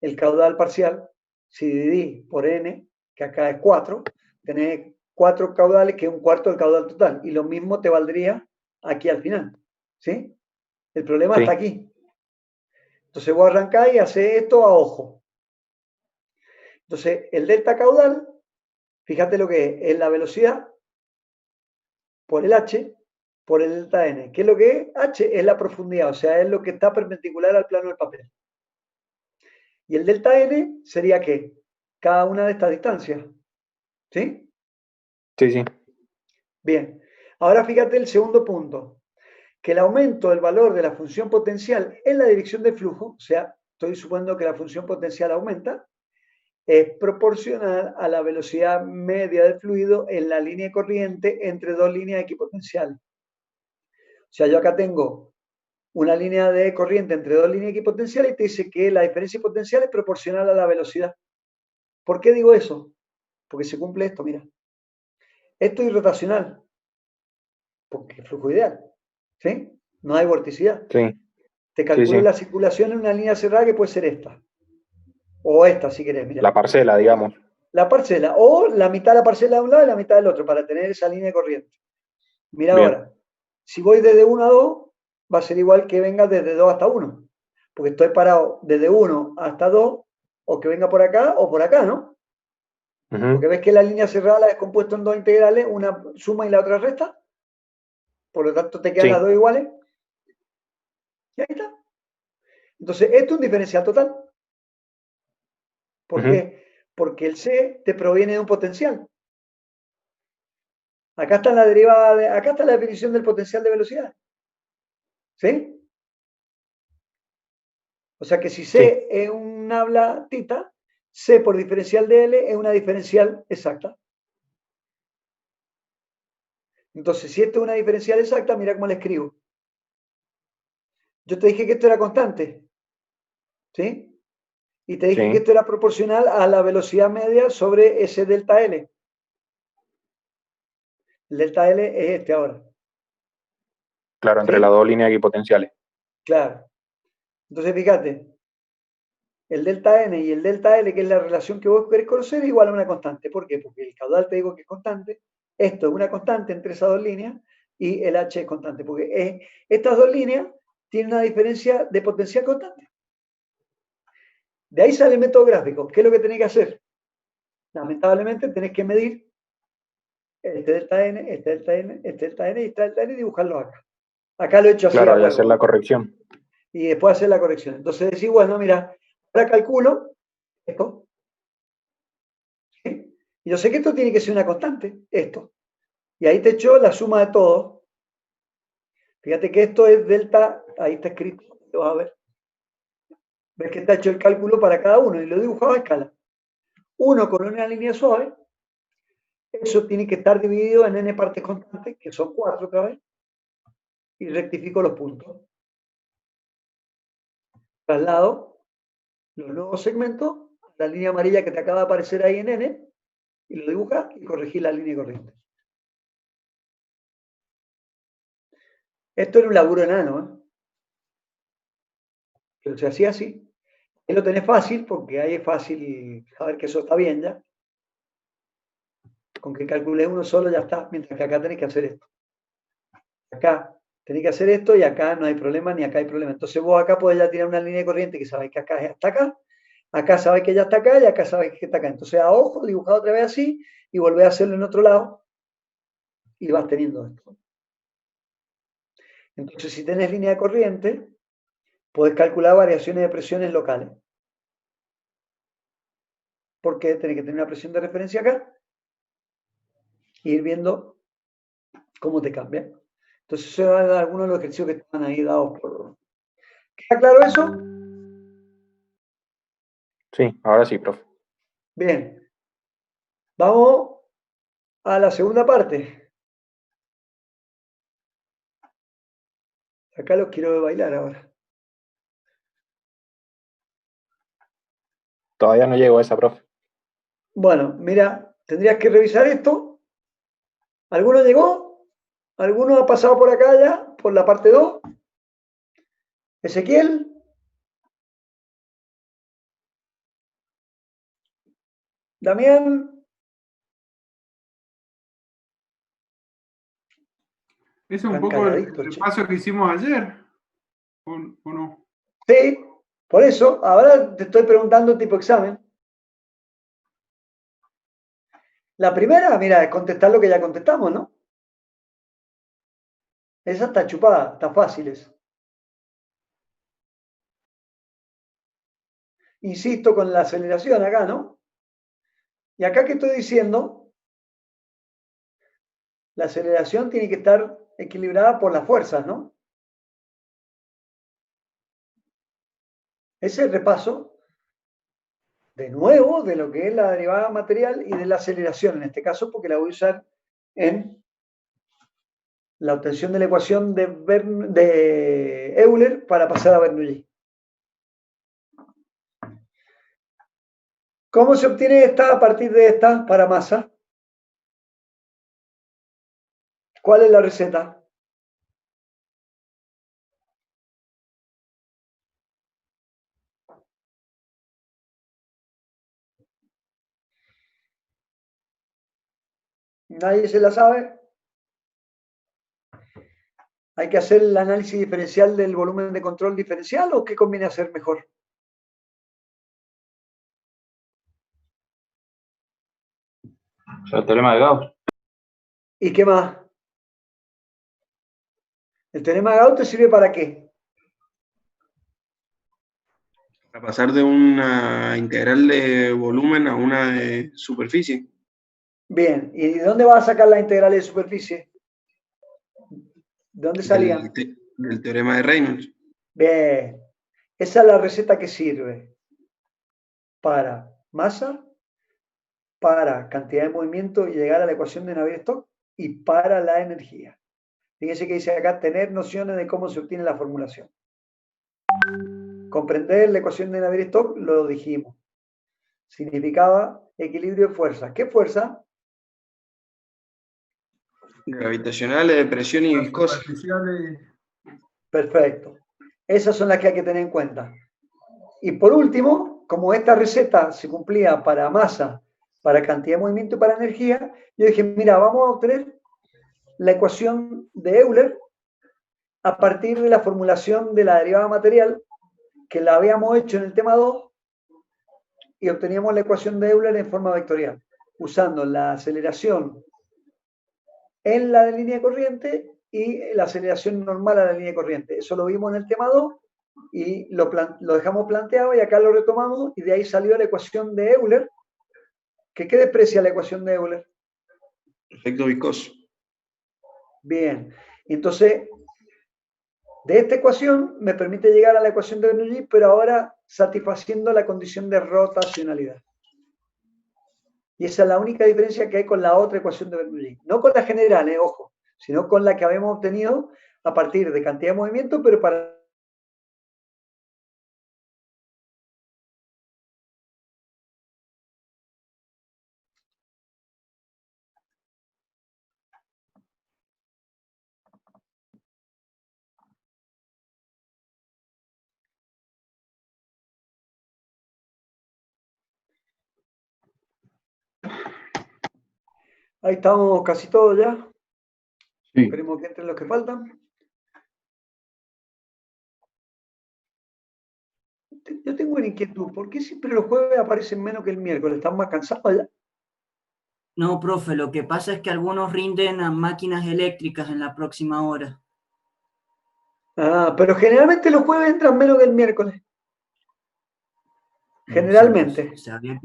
el caudal parcial, si dividís por n, que acá es 4, tenés 4 caudales, que es un cuarto del caudal total, y lo mismo te valdría aquí al final. ¿Sí? El problema Sí. está aquí. Entonces voy a arrancar y hacer esto a ojo. Entonces, el delta caudal, fíjate lo que es la velocidad por el h por el delta n. ¿Qué es lo que es? H es la profundidad, o sea, es lo que está perpendicular al plano del papel. Y el delta n sería ¿qué? Cada una de estas distancias. ¿Sí? Sí, sí. Bien. Ahora fíjate el segundo punto, que el aumento del valor de la función potencial en la dirección de flujo, o sea, estoy suponiendo que la función potencial aumenta, es proporcional a la velocidad media del fluido en la línea corriente entre dos líneas equipotenciales. O sea, yo acá tengo una línea de corriente entre dos líneas equipotenciales y te dice que la diferencia potencial es proporcional a la velocidad. ¿Por qué digo eso? Porque se cumple esto, mira. Esto es irrotacional, porque es flujo ideal, ¿sí? No hay vorticidad. Sí, Te sí, calculo sí. la circulación en una línea cerrada que puede ser esta. O esta, si querés, mira. La parcela, digamos. La parcela, o la mitad de la parcela de un lado y la mitad del otro, para tener esa línea de corriente. Mira Bien. ahora, si voy desde 1 a 2, va a ser igual que venga desde 2 hasta 1, porque estoy parado desde 1 hasta 2, o que venga por acá o por acá, ¿no? Ujú. Porque ves que la línea cerrada la he compuesto en dos integrales, una suma y la otra resta, por lo tanto te quedan Sí. las dos iguales, y ahí está. Entonces, esto es un diferencial total. ¿Por Ujú. qué? Porque el C te proviene de un potencial. Acá está la derivada acá está la definición del potencial de velocidad. ¿Sí? O sea que si C Sí. es un habla tita, C por diferencial de L es una diferencial exacta. Entonces, si esto es una diferencial exacta, mira cómo la escribo. Yo te dije que esto era constante. ¿Sí? Y te dije que Sí. esto era proporcional a la velocidad media sobre ese delta L. El delta L es este ahora. Claro, entre las ¿Sí? dos líneas equipotenciales. Claro. Entonces, fíjate, el delta N y el delta L, que es la relación que vos querés conocer, es igual a una constante. ¿Por qué? Porque el caudal te digo que es constante, esto es una constante entre esas dos líneas y el H es constante, porque estas dos líneas tienen una diferencia de potencial constante. De ahí sale el método gráfico. ¿Qué es lo que tenés que hacer? Lamentablemente tenés que medir este delta N, este delta N, este delta N y este delta N y dibujarlo acá. Acá lo he hecho así a Claro, y hacer la huevo. corrección. Y después hacer la corrección. Entonces decís, bueno, mira, ahora calculo esto. ¿Sí? Y yo sé que esto tiene que ser una constante, esto. Y ahí te echo la suma de todo. Fíjate que esto es delta, ahí está escrito, lo vas a ver. Ves que está hecho el cálculo para cada uno y lo he dibujado a escala. Uno con una línea suave, eso tiene que estar dividido en n partes constantes, que son 4 otra vez, y rectifico los puntos. Traslado los nuevos segmentos a la línea amarilla que te acaba de aparecer ahí en n, y lo dibujas y corregís la línea corriente. Esto era un laburo enano, ¿eh? Pero se hacía así. Ahí lo tenés fácil, porque ahí es fácil saber que eso está bien ya. Con que calcules uno solo ya está, mientras que acá tenés que hacer esto. Acá tenés que hacer esto y acá no hay problema, ni acá hay problema. Entonces vos acá podés ya tirar una línea de corriente que sabéis que acá es hasta acá sabés que ya está acá y acá sabés que está acá. Entonces a ojo, dibujado otra vez así y volvés a hacerlo en otro lado y vas teniendo esto. Entonces si tenés línea de corriente, podés calcular variaciones de presiones locales. Porque tenés que tener una presión de referencia acá e ir viendo cómo te cambia. Entonces eso va a dar algunos de los ejercicios que están ahí dados por... ¿Queda claro eso? Sí, ahora sí, profe. Bien. Vamos a la segunda parte. Acá los quiero bailar ahora. Todavía no llego a esa, profe. Bueno, mira, tendrías que revisar esto. ¿Alguno llegó? ¿Alguno ha pasado por acá ya? Por la parte 2. Ezequiel. Damián. Es un Están poco el calladitos, che. paso que hicimos ayer, ¿o no? Sí, por eso, ahora te estoy preguntando tipo examen. La primera, mira, es contestar lo que ya contestamos, ¿no? Esa está chupada, está fácil esa. Insisto con la aceleración acá, ¿no? Y acá que estoy diciendo, la aceleración tiene que estar equilibrada por las fuerzas, ¿no? Ese es el repaso, de nuevo, de lo que es la derivada material y de la aceleración, en este caso, porque la voy a usar en la obtención de la ecuación de Euler para pasar a Bernoulli. ¿Cómo se obtiene esta a partir de esta para masa? ¿Cuál es la receta? ¿Nadie se la sabe? ¿Hay que hacer el análisis diferencial del volumen de control diferencial o qué conviene hacer mejor? O sea, el teorema de Gauss. ¿Y qué más? ¿El teorema de Gauss te sirve para qué? Para pasar de una integral de volumen a una de superficie. Bien, ¿y de dónde vas a sacar la integral de superficie? ¿De dónde salían? Del teorema de Reynolds. Bien, esa es la receta que sirve para masa, para cantidad de movimiento y llegar a la ecuación de Navier-Stokes y para la energía. Fíjense que dice acá tener nociones de cómo se obtiene la formulación. Comprender la ecuación de Navier-Stokes, lo dijimos. Significaba equilibrio de fuerza. ¿Qué fuerza? Gravitacionales, de presión y viscosa. Perfecto. Esas son las que hay que tener en cuenta. Y por último, como esta receta se cumplía para masa, para cantidad de movimiento y para energía, yo dije, mira, vamos a obtener la ecuación de Euler a partir de la formulación de la derivada material que la habíamos hecho en el tema 2 y obteníamos la ecuación de Euler en forma vectorial, usando la aceleración en la de línea de corriente y la aceleración normal a la línea de corriente. Eso lo vimos en el tema 2 y lo dejamos planteado y acá lo retomamos y de ahí salió la ecuación de Euler. ¿Qué desprecia la ecuación de Euler? Efecto viscoso. Bien, entonces de esta ecuación me permite llegar a la ecuación de Bernoulli, pero ahora satisfaciendo la condición de rotacionalidad. Y esa es la única diferencia que hay con la otra ecuación de Bernoulli. No con la general, ojo, sino con la que habíamos obtenido a partir de cantidad de movimiento, pero para... Ahí estamos casi todos ya. Sí. Esperemos que entren los que faltan. Yo tengo una inquietud. ¿Por qué siempre los jueves aparecen menos que el miércoles? ¿Están más cansados ya? No, profe, lo que pasa es que algunos rinden a máquinas eléctricas en la próxima hora. Ah, pero generalmente los jueves entran menos que el miércoles. Generalmente. Sí, sabía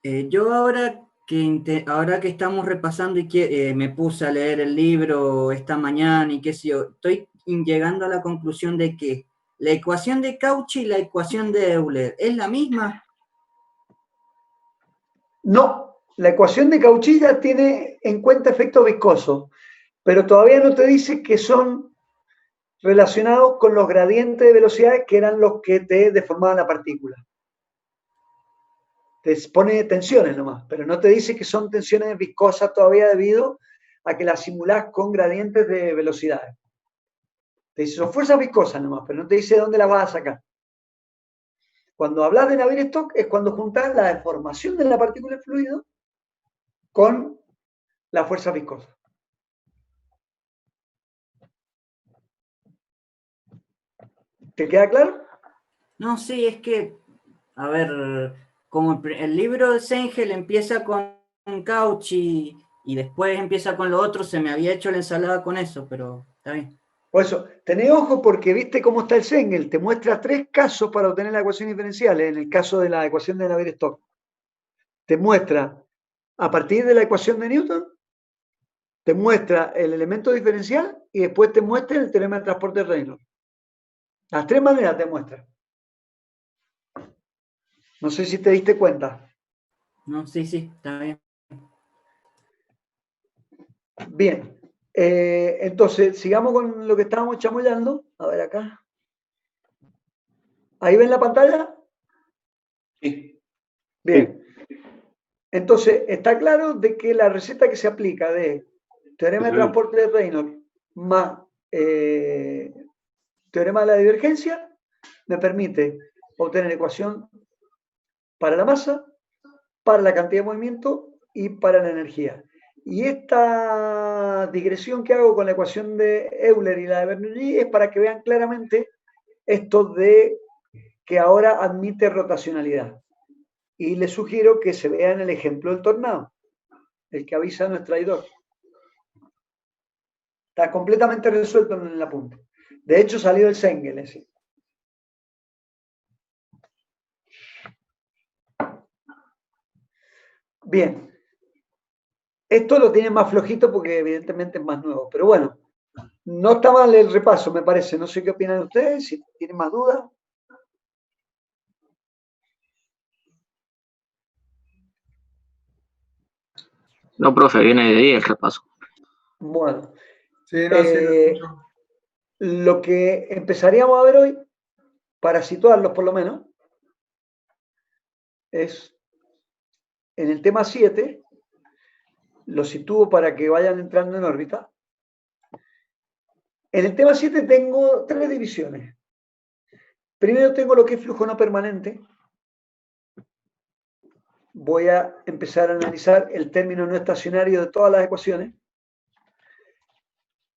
que yo ahora que estamos repasando y que me puse a leer el libro esta mañana y qué sé yo, estoy llegando a la conclusión de que la ecuación de Cauchy y la ecuación de Euler es la misma. No, la ecuación de Cauchy ya tiene en cuenta efecto viscoso, pero todavía no te dice que son relacionados con los gradientes de velocidades que eran los que te deformaban la partícula. Te pone tensiones nomás, pero no te dice que son tensiones viscosas todavía debido a que las simulás con gradientes de velocidades. Te dice, son fuerzas viscosas nomás, pero no te dice dónde las vas a sacar. Cuando hablas de Navier-Stokes es cuando juntas la deformación de la partícula de fluido con la fuerza viscosa. ¿Te queda claro? No, sí, es que, a ver, como el libro de Sengel empieza con Cauchy y después empieza con lo otro, se me había hecho la ensalada con eso, pero está bien. Por eso, tenés ojo porque viste cómo está el Sengel, te muestra 3 casos para obtener la ecuación diferencial, en el caso de la ecuación de Navier-Stokes. Te muestra a partir de la ecuación de Newton, te muestra el elemento diferencial y después te muestra el teorema de transporte de Reynolds. Las 3 maneras te muestra. No sé si te diste cuenta. No, sí, está bien. Bien. Entonces, sigamos con lo que estábamos chamullando. A ver acá. ¿Ahí ven la pantalla? Sí. Bien. Entonces, está claro de que la receta que se aplica de teorema de transporte de Reynolds más teorema de la divergencia me permite obtener ecuación para la masa, para la cantidad de movimiento y para la energía. Y esta digresión que hago con la ecuación de Euler y la de Bernoulli es para que vean claramente esto de que ahora admite rotacionalidad. Y les sugiero que se vean el ejemplo del tornado, el que avisa no es traidor. Está completamente resuelto en el apunte. De hecho, salió el Sengel ese. Bien. Esto lo tienen más flojito porque evidentemente es más nuevo. Pero bueno, no está mal el repaso, me parece. No sé qué opinan ustedes, si tienen más dudas. No, profe, viene de 10 el repaso. Bueno. Sí, no, sí, lo escucho. Lo que empezaríamos a ver hoy, para situarlos por lo menos, es en el tema 7, lo sitúo para que vayan entrando en órbita. En el tema 7 tengo 3 divisiones. Primero tengo lo que es flujo no permanente. Voy a empezar a analizar el término no estacionario de todas las ecuaciones.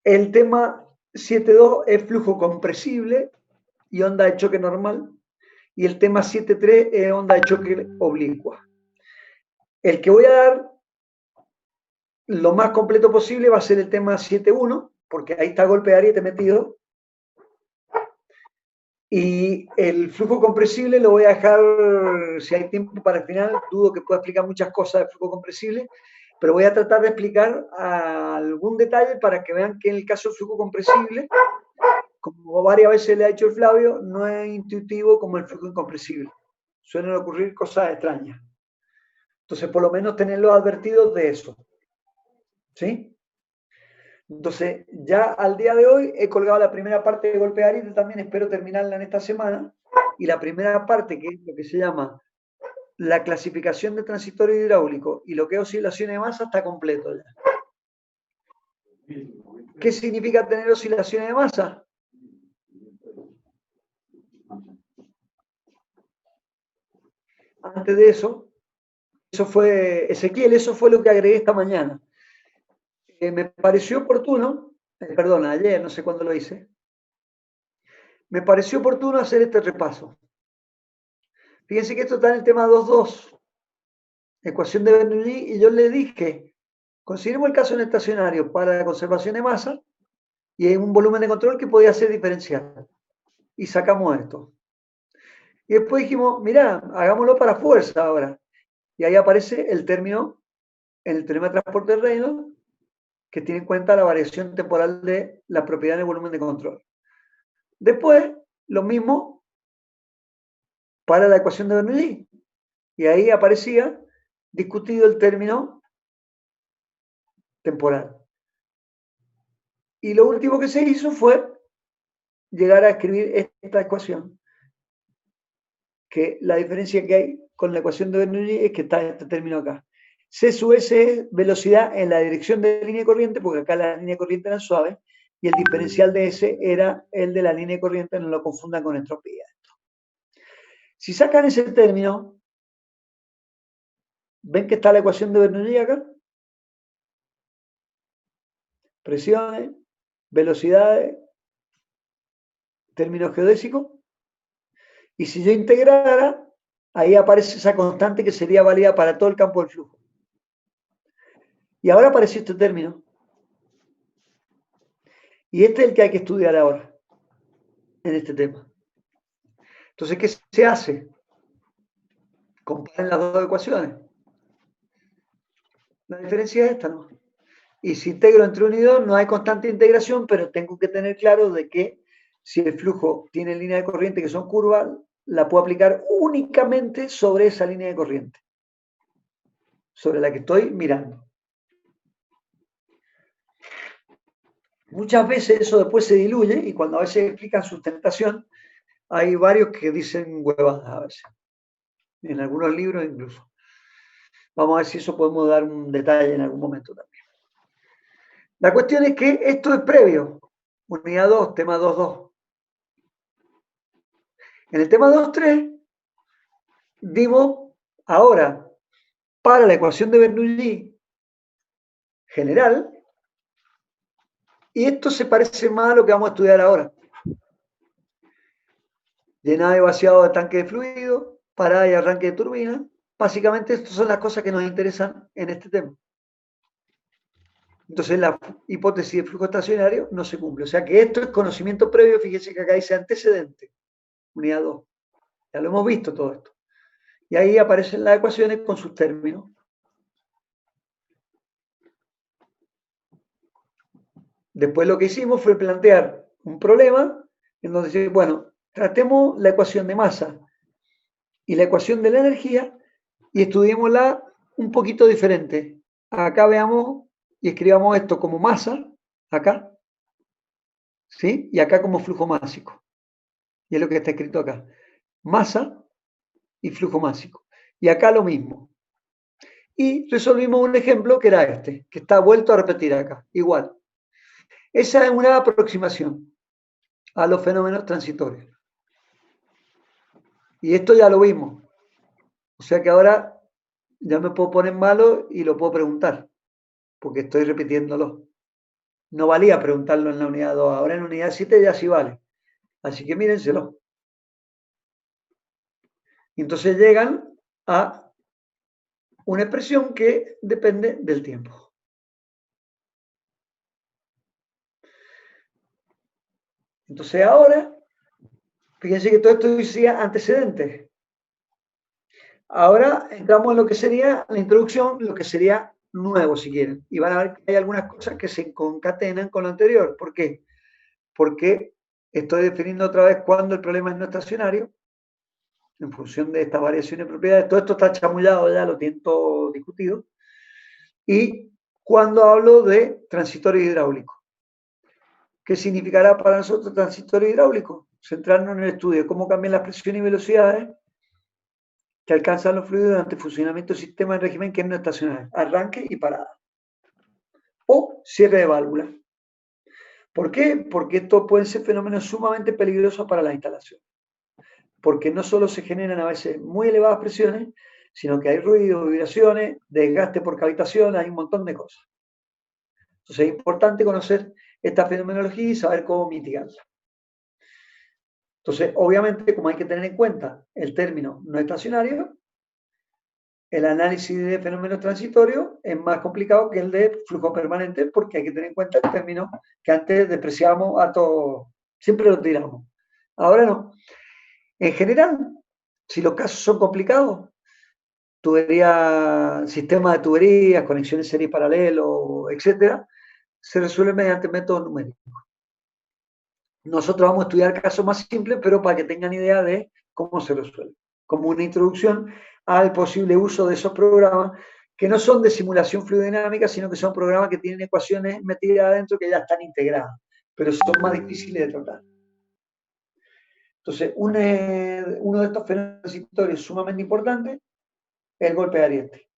El tema 7.2 es flujo compresible y onda de choque normal. Y el tema 7.3 es onda de choque oblicua. El que voy a dar lo más completo posible va a ser el tema 7.1, porque ahí está golpe de ariete metido. Y el flujo compresible lo voy a dejar, si hay tiempo para el final, dudo que pueda explicar muchas cosas de flujo compresible, pero voy a tratar de explicar algún detalle para que vean que en el caso del flujo compresible, como varias veces le ha dicho el Flavio, no es intuitivo como el flujo incompresible. Suelen ocurrir cosas extrañas. Entonces, por lo menos tenerlos advertidos de eso. ¿Sí? Entonces, ya al día de hoy he colgado la primera parte de golpe de ariete, también espero terminarla en esta semana. Y la primera parte, que es lo que se llama la clasificación de transitorio hidráulico y lo que es oscilaciones de masa, está completo ya. ¿Qué significa tener oscilaciones de masa? Antes de eso, eso fue, Ezequiel, eso fue lo que agregué esta mañana. Me pareció oportuno, perdón, ayer, no sé cuándo lo hice, me pareció oportuno hacer este repaso. Fíjense que esto está en el tema 2.2, ecuación de Bernoulli, y yo le dije, consideremos el caso en estacionario para la conservación de masa y en un volumen de control que podía ser diferencial. Y sacamos esto. Y después dijimos, mirá, hagámoslo para fuerza ahora. Y ahí aparece el término en el teorema de transporte de Reynolds, que tiene en cuenta la variación temporal de la propiedad en el volumen de control. Después, lo mismo para la ecuación de Bernoulli. Y ahí aparecía discutido el término temporal. Y lo último que se hizo fue llegar a escribir esta ecuación, que la diferencia que hay con la ecuación de Bernoulli es que está este término acá. C sub S es velocidad en la dirección de la línea de corriente, porque acá la línea de corriente era suave, y el diferencial de S era el de la línea de corriente, no lo confundan con entropía. Si sacan ese término, ¿ven que está la ecuación de Bernoulli acá? presiones, velocidades, términos geodésicos. Y si yo integrara, ahí aparece esa constante que sería válida para todo el campo del flujo. Y ahora aparece este término. Y este es el que hay que estudiar ahora, en este tema. Entonces, ¿qué se hace? Comparen las dos ecuaciones. La diferencia es esta, ¿no? Y si integro entre 1 y 2, no hay constante de integración, pero tengo que tener claro de que si el flujo tiene líneas de corriente que son curvas, la puedo aplicar únicamente sobre esa línea de corriente, sobre la que estoy mirando. Muchas veces eso después se diluye y cuando a veces explican sustentación, hay varios que dicen huevadas a veces. En algunos libros incluso. Vamos a ver si eso podemos dar un detalle en algún momento también. La cuestión es que esto es previo. Unidad 2, tema 2.2. En el tema 2.3 dimos ahora para la ecuación de Bernoulli general, y esto se parece más a lo que vamos a estudiar ahora. Llenado y vaciado de tanque de fluido, parada y arranque de turbina. Básicamente estas son las cosas que nos interesan en este tema. Entonces la hipótesis de flujo estacionario no se cumple. O sea que esto es conocimiento previo. Fíjense que acá dice antecedente, unidad 2. Ya lo hemos visto todo esto. Y ahí aparecen las ecuaciones con sus términos. Después lo que hicimos fue plantear un problema en donde dice, bueno, tratemos la ecuación de masa y la ecuación de la energía y estudiémosla un poquito diferente. Acá veamos y escribamos esto como masa, acá, ¿sí? Y acá como flujo másico. Y es lo que está escrito acá. Masa y flujo másico. Y acá lo mismo. Y resolvimos un ejemplo que era este, que está vuelto a repetir acá, igual. Esa es una aproximación a los fenómenos transitorios. Y esto ya lo vimos. O sea que ahora ya me puedo poner malo y lo puedo preguntar, porque estoy repitiéndolo. No valía preguntarlo en la unidad 2, ahora en la unidad 7 ya sí vale. Así que mírenselo. Y entonces llegan a una expresión que depende del tiempo. Entonces ahora, fíjense que todo esto decía antecedentes. Ahora entramos en lo que sería la introducción, lo que sería nuevo, si quieren. Y van a ver que hay algunas cosas que se concatenan con lo anterior. ¿Por qué? Porque estoy definiendo otra vez cuándo el problema es no estacionario, en función de estas variaciones de propiedades. Todo esto está chamullado ya, lo tienen todo discutido. Y cuando hablo de transitorio hidráulico. ¿Qué significará para nosotros transitorio hidráulico? Centrarnos en el estudio de cómo cambian las presiones y velocidades que alcanzan los fluidos durante el funcionamiento del sistema en régimen que es no estacionario, arranque y parada. O cierre de válvula. ¿Por qué? Porque estos pueden ser fenómenos sumamente peligrosos para la instalación. Porque no solo se generan a veces muy elevadas presiones, sino que hay ruido, vibraciones, desgaste por cavitación, hay un montón de cosas. Entonces es importante conocer esta fenomenología y saber cómo mitigarla. Entonces, obviamente, como hay que tener en cuenta el término no estacionario, el análisis de fenómenos transitorios es más complicado que el de flujo permanente porque hay que tener en cuenta el término que antes despreciábamos a todos, siempre lo tiramos. Ahora no. En general, si los casos son complicados, tubería, sistema de tuberías, conexiones en serie paralelo, etcétera, se resuelve mediante métodos numéricos. Nosotros vamos a estudiar casos más simples, pero para que tengan idea de cómo se resuelve. Como una introducción al posible uso de esos programas que no son de simulación fluidodinámica, sino que son programas que tienen ecuaciones metidas adentro que ya están integradas, pero son más difíciles de tratar. Entonces, uno de estos fenómenos transitorios sumamente importantes es el golpe de Ariete.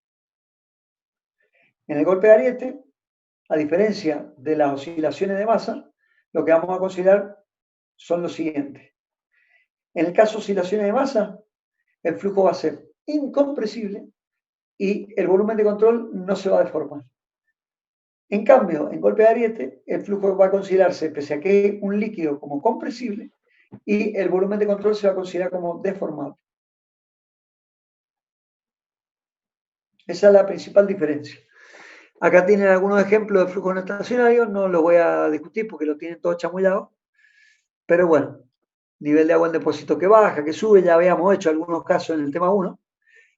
En el golpe de Ariete, a diferencia de las oscilaciones de masa, lo que vamos a considerar son los siguientes. En el caso de oscilaciones de masa, el flujo va a ser incompresible y el volumen de control no se va a deformar. En cambio, en golpe de ariete, el flujo va a considerarse, pese a que es un líquido, como compresible, y el volumen de control se va a considerar como deformable. Esa es la principal diferencia. Acá tienen algunos ejemplos de flujos no estacionarios, no los voy a discutir porque lo tienen todos chamullados, pero bueno, nivel de agua en depósito que baja, que sube, ya habíamos hecho algunos casos en el tema 1,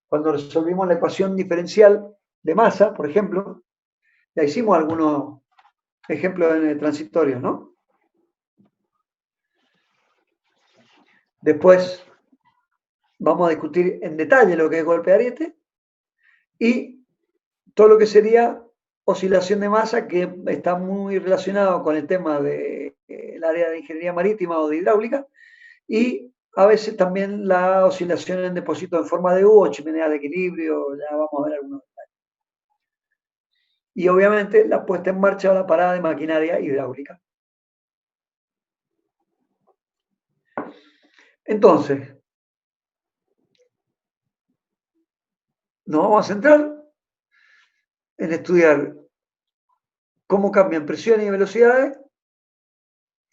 cuando resolvimos la ecuación diferencial de masa, por ejemplo, ya hicimos algunos ejemplos en transitorios, ¿no? Después vamos a discutir en detalle lo que es golpe de ariete y todo lo que sería oscilación de masa, que está muy relacionado con el tema del área de ingeniería marítima o de hidráulica, y a veces también la oscilación en depósito en forma de U o chimenea de equilibrio, ya vamos a ver algunos detalles. Y obviamente la puesta en marcha o la parada de maquinaria hidráulica. Entonces, nos vamos a centrar en estudiar cómo cambian presiones y velocidades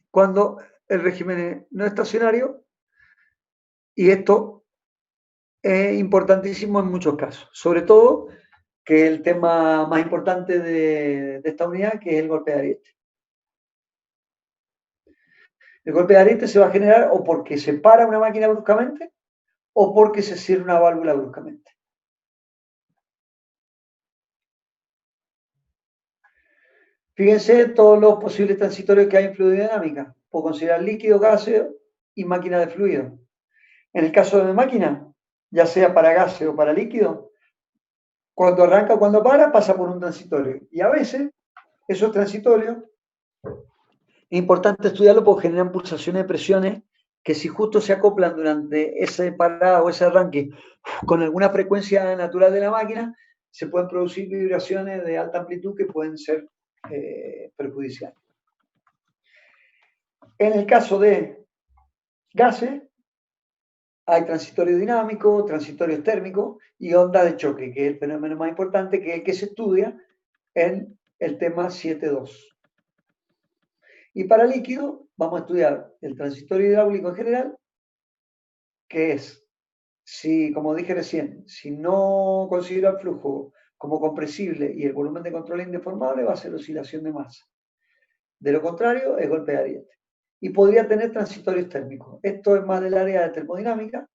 cuando el régimen no es estacionario, y esto es importantísimo en muchos casos, sobre todo que el tema más importante de esta unidad, que es el golpe de ariete. El golpe de ariete se va a generar o porque se para una máquina bruscamente o porque se cierra una válvula bruscamente. Fíjense todos los posibles transitorios que hay en fluidodinámica. Puedo considerar líquido, gaseo y máquina de fluido. En el caso de mi máquina, ya sea para gaseo o para líquido, cuando arranca o cuando para, pasa por un transitorio. Y a veces, esos transitorios, es importante estudiarlo porque generan pulsaciones de presiones que, si justo se acoplan durante ese parado o ese arranque con alguna frecuencia natural de la máquina, se pueden producir vibraciones de alta amplitud que pueden ser perjudiciales. En el caso de gases, hay transitorio dinámico, transitorios térmicos y ondas de choque, que es el fenómeno más importante, que es el que se estudia en el tema 7.2. Y para líquido vamos a estudiar el transitorio hidráulico en general, que es, si, como dije recién, si no considero el flujo como compresible y el volumen de control indeformable, va a ser oscilación de masa. De lo contrario, es golpe de ariete. Y podría tener transitorios térmicos. Esto es más del área de termodinámica.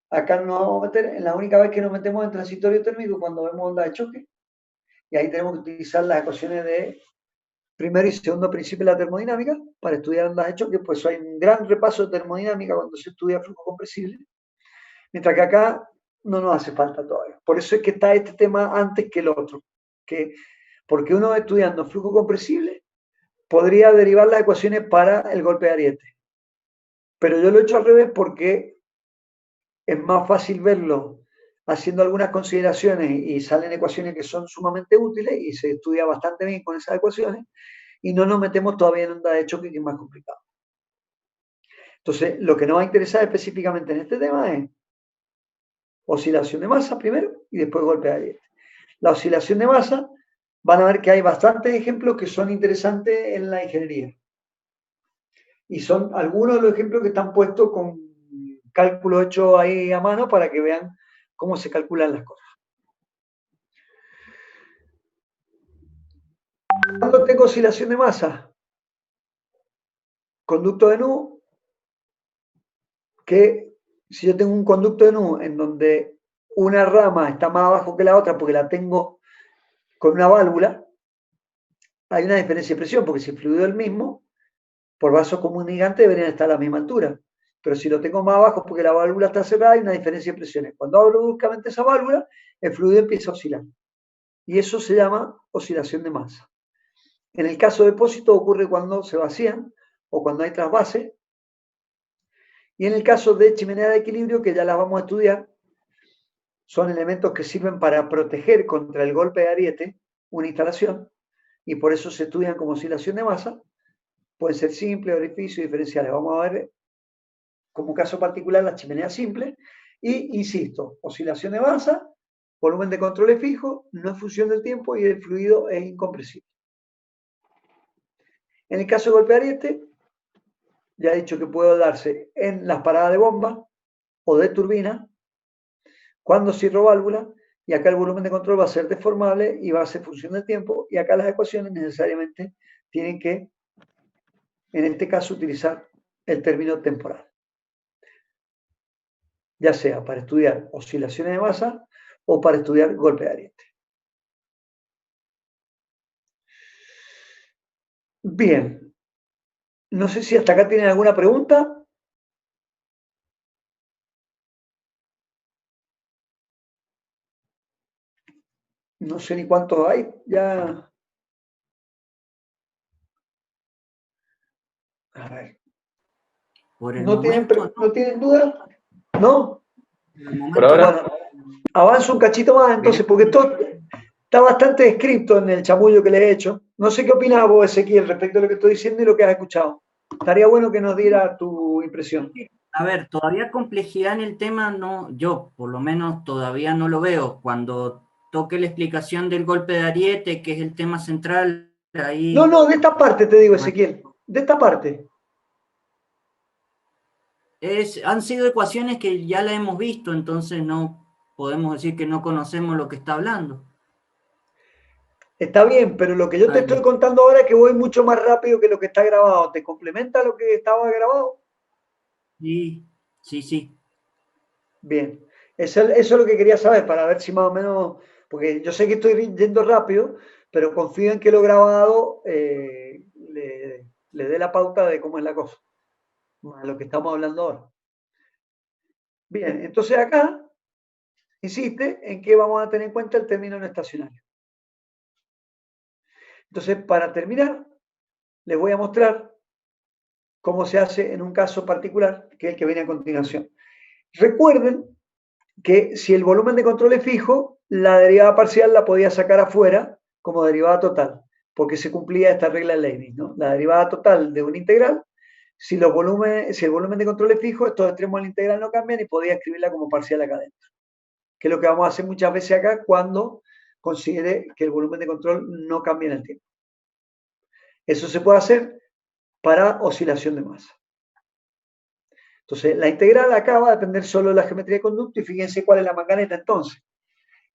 Acá nos vamos a meter, en la única vez que nos metemos en transitorio térmico, cuando vemos ondas de choque. Y ahí tenemos que utilizar las ecuaciones de primero y segundo principio de la termodinámica para estudiar ondas de choque, pues hay un gran repaso de termodinámica cuando se estudia flujo compresible, mientras que acá no nos hace falta todavía. Por eso es que está este tema antes que el otro, porque uno estudiando flujo compresible podría derivar las ecuaciones para el golpe de ariete, pero yo lo he hecho al revés porque es más fácil verlo haciendo algunas consideraciones y salen ecuaciones que son sumamente útiles y se estudia bastante bien con esas ecuaciones, y no nos metemos todavía en onda de choque, que es más complicado. Entonces, lo que nos va a interesar específicamente en este tema es oscilación de masa primero y después golpe de ariete. La oscilación de masa, van a ver que hay bastantes ejemplos que son interesantes en la ingeniería. Y son algunos de los ejemplos que están puestos con cálculos hechos ahí a mano para que vean cómo se calculan las cosas. Cuando tengo oscilación de masa, conducto de Nu, que si yo tengo un conducto de Nu en donde una rama está más abajo que la otra porque la tengo con una válvula, hay una diferencia de presión, porque si el fluido es el mismo, por vaso común y gigante deberían estar a la misma altura. Pero si lo tengo más abajo porque la válvula está cerrada, hay una diferencia de presiones. Cuando abro bruscamente esa válvula, el fluido empieza a oscilar. Y eso se llama oscilación de masa. En el caso de depósito ocurre cuando se vacían o cuando hay trasvase. Y en el caso de chimenea de equilibrio, que ya las vamos a estudiar, son elementos que sirven para proteger contra el golpe de ariete una instalación, y por eso se estudian como oscilación de masa. Pueden ser simples, orificios, diferenciales. Vamos a ver como caso particular las chimeneas simples. Y, insisto, oscilación de masa, volumen de control es fijo, no es función del tiempo y el fluido es incompresible. En el caso de golpe de ariete, ya he dicho que puede darse en las paradas de bomba o de turbina, cuando cierro válvula, y acá el volumen de control va a ser deformable y va a ser función del tiempo, y acá las ecuaciones necesariamente tienen que, en este caso, utilizar el término temporal, ya sea para estudiar oscilaciones de masa o para estudiar golpe de ariete. Bien, no sé si hasta acá tienen alguna pregunta. No sé ni cuántos hay, ya. A ver. Por el ¿No tienen, momento, ¿no tienen duda? ¿No? por el momento, Por ahora, Bueno, avanzo un cachito más entonces, porque esto está bastante descrito en el chamullo que le he hecho. No sé qué opinas vos, Ezequiel, respecto a lo que estoy diciendo y lo que has escuchado. Estaría bueno que nos diera tu impresión. a ver, todavía complejidad en el tema, no, yo por lo menos todavía no lo veo. Cuando toque la explicación del golpe de ariete, que es el tema central, ahí... No, de esta parte te digo, Ezequiel, de esta parte. Han sido ecuaciones que ya la hemos visto, entonces no podemos decir que no conocemos lo que está hablando. Está bien, pero lo que yo te estoy contando ahora es que voy mucho más rápido que lo que está grabado. ¿Te complementa lo que estaba grabado? Sí. Bien, eso es lo que quería saber para ver si más o menos, porque yo sé que estoy yendo rápido, pero confío en que lo grabado le dé la pauta de cómo es la cosa, más lo que estamos hablando ahora. Bien, entonces acá insiste en que vamos a tener en cuenta el término no estacionario. Entonces, para terminar, les voy a mostrar cómo se hace en un caso particular, que es el que viene a continuación. Recuerden que si el volumen de control es fijo, la derivada parcial la podía sacar afuera como derivada total, porque se cumplía esta regla de Leibniz, ¿no? La derivada total de una integral, si el volumen de control es fijo, estos extremos de la integral no cambian y podía escribirla como parcial acá adentro, que es lo que vamos a hacer muchas veces acá cuando considere que el volumen de control no cambia en el tiempo. Eso se puede hacer para oscilación de masa. Entonces, la integral acá va a depender solo de la geometría de conducto y fíjense cuál es la manganeta entonces.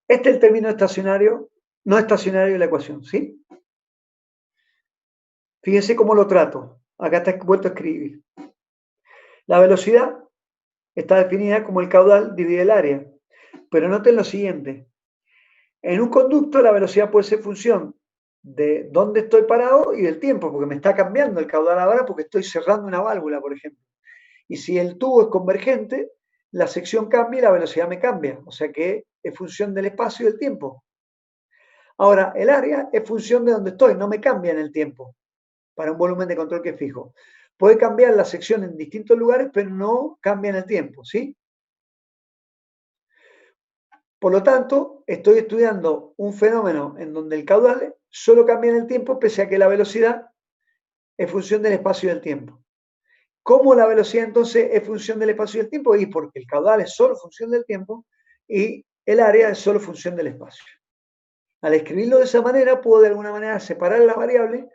Este es el término estacionario, no estacionario de la ecuación, ¿sí? Fíjense cómo lo trato. Acá está vuelto a escribir. La velocidad está definida como el caudal divide el área. Pero noten lo siguiente. En un conducto la velocidad puede ser función de dónde estoy parado y del tiempo, porque me está cambiando el caudal ahora porque estoy cerrando una válvula, por ejemplo. Y si el tubo es convergente, la sección cambia y la velocidad me cambia. O sea que es función del espacio y del tiempo. Ahora, el área es función de donde estoy, no me cambia en el tiempo para un volumen de control que es fijo. Puede cambiar la sección en distintos lugares, pero no cambia en el tiempo, ¿sí? Por lo tanto, estoy estudiando un fenómeno en donde el caudal solo cambia en el tiempo, pese a que la velocidad es función del espacio y del tiempo. ¿Cómo la velocidad entonces es función del espacio y del tiempo? Y porque el caudal es solo función del tiempo y el área es solo función del espacio. Al escribirlo de esa manera, puedo de alguna manera separar las variables.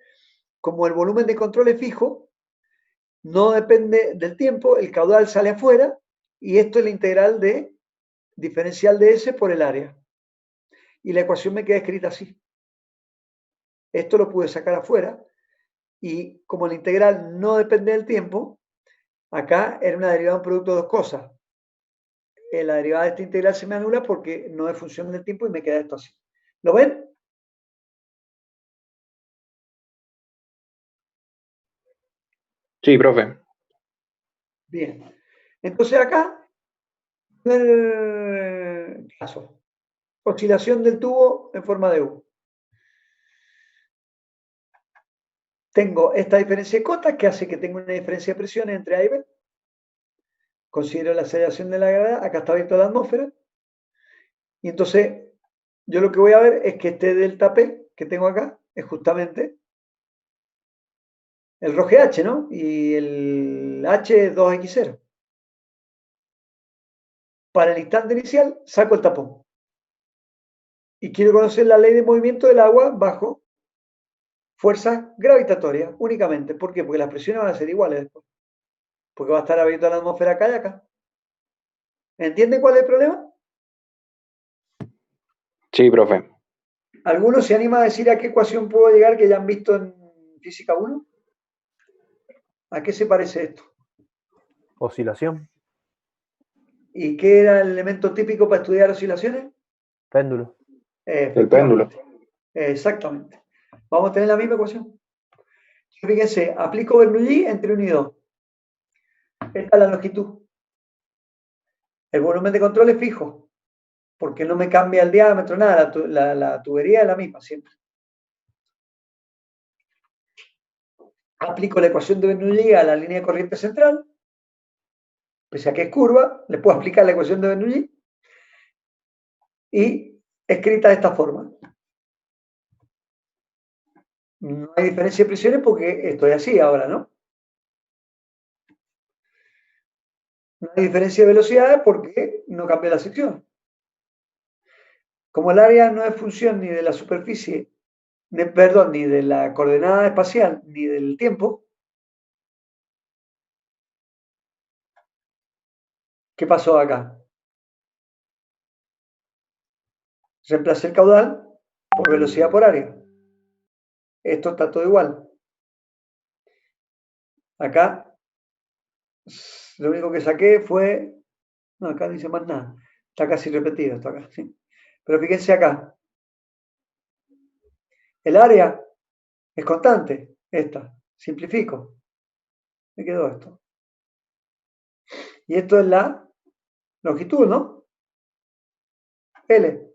Como el volumen de control es fijo, no depende del tiempo, el caudal sale afuera y esto es la integral de diferencial de S por el área. Y la ecuación me queda escrita así. Esto lo pude sacar afuera y como la integral no depende del tiempo, acá era una derivada de un producto de dos cosas. La derivada de esta integral se me anula porque no es función del tiempo y me queda esto así. ¿Lo ven? Sí, profe. Bien. Entonces acá, el caso. Oscilación del tubo en forma de U. Tengo esta diferencia de cotas que hace que tenga una diferencia de presiones entre A y B. Considero la aceleración de la gravedad, acá está abierta la atmósfera. Y entonces, yo lo que voy a ver es que este delta P que tengo acá es justamente el rho GH, ¿no? Y el H es 2x0. Para el instante inicial, saco el tapón. Y quiero conocer la ley de movimiento del agua bajo fuerzas gravitatorias únicamente. ¿Por qué? Porque las presiones van a ser iguales después. Porque va a estar abierta la atmósfera acá y acá. ¿Entienden cuál es el problema? Sí, profe. ¿Alguno se anima a decir a qué ecuación puedo llegar que ya han visto en Física 1? ¿A qué se parece esto? Oscilación. ¿Y qué era el elemento típico para estudiar oscilaciones? Péndulo. El péndulo. Exactamente. Vamos a tener la misma ecuación. Fíjense, aplico Bernoulli entre 1 y 2. Esta es la longitud. El volumen de control es fijo, porque no me cambia el diámetro, nada, la tubería es la misma siempre. Aplico la ecuación de Bernoulli a la línea de corriente central, pese a que es curva, le puedo aplicar la ecuación de Bernoulli y escrita de esta forma. No hay diferencia de presiones porque estoy así ahora, ¿no? No hay diferencia de velocidades porque no cambia la sección. Como el área no es función ni de la superficie, perdón, ni de la coordenada espacial, ni del tiempo, ¿qué pasó acá? Reemplacé el caudal por velocidad por área. Esto está todo igual. Acá, lo único que saqué fue... No, acá no dice más nada. Está casi repetido esto acá, ¿sí? Pero fíjense acá. El área es constante, esta. Simplifico. Me quedó esto. Y esto es la longitud, ¿no? L.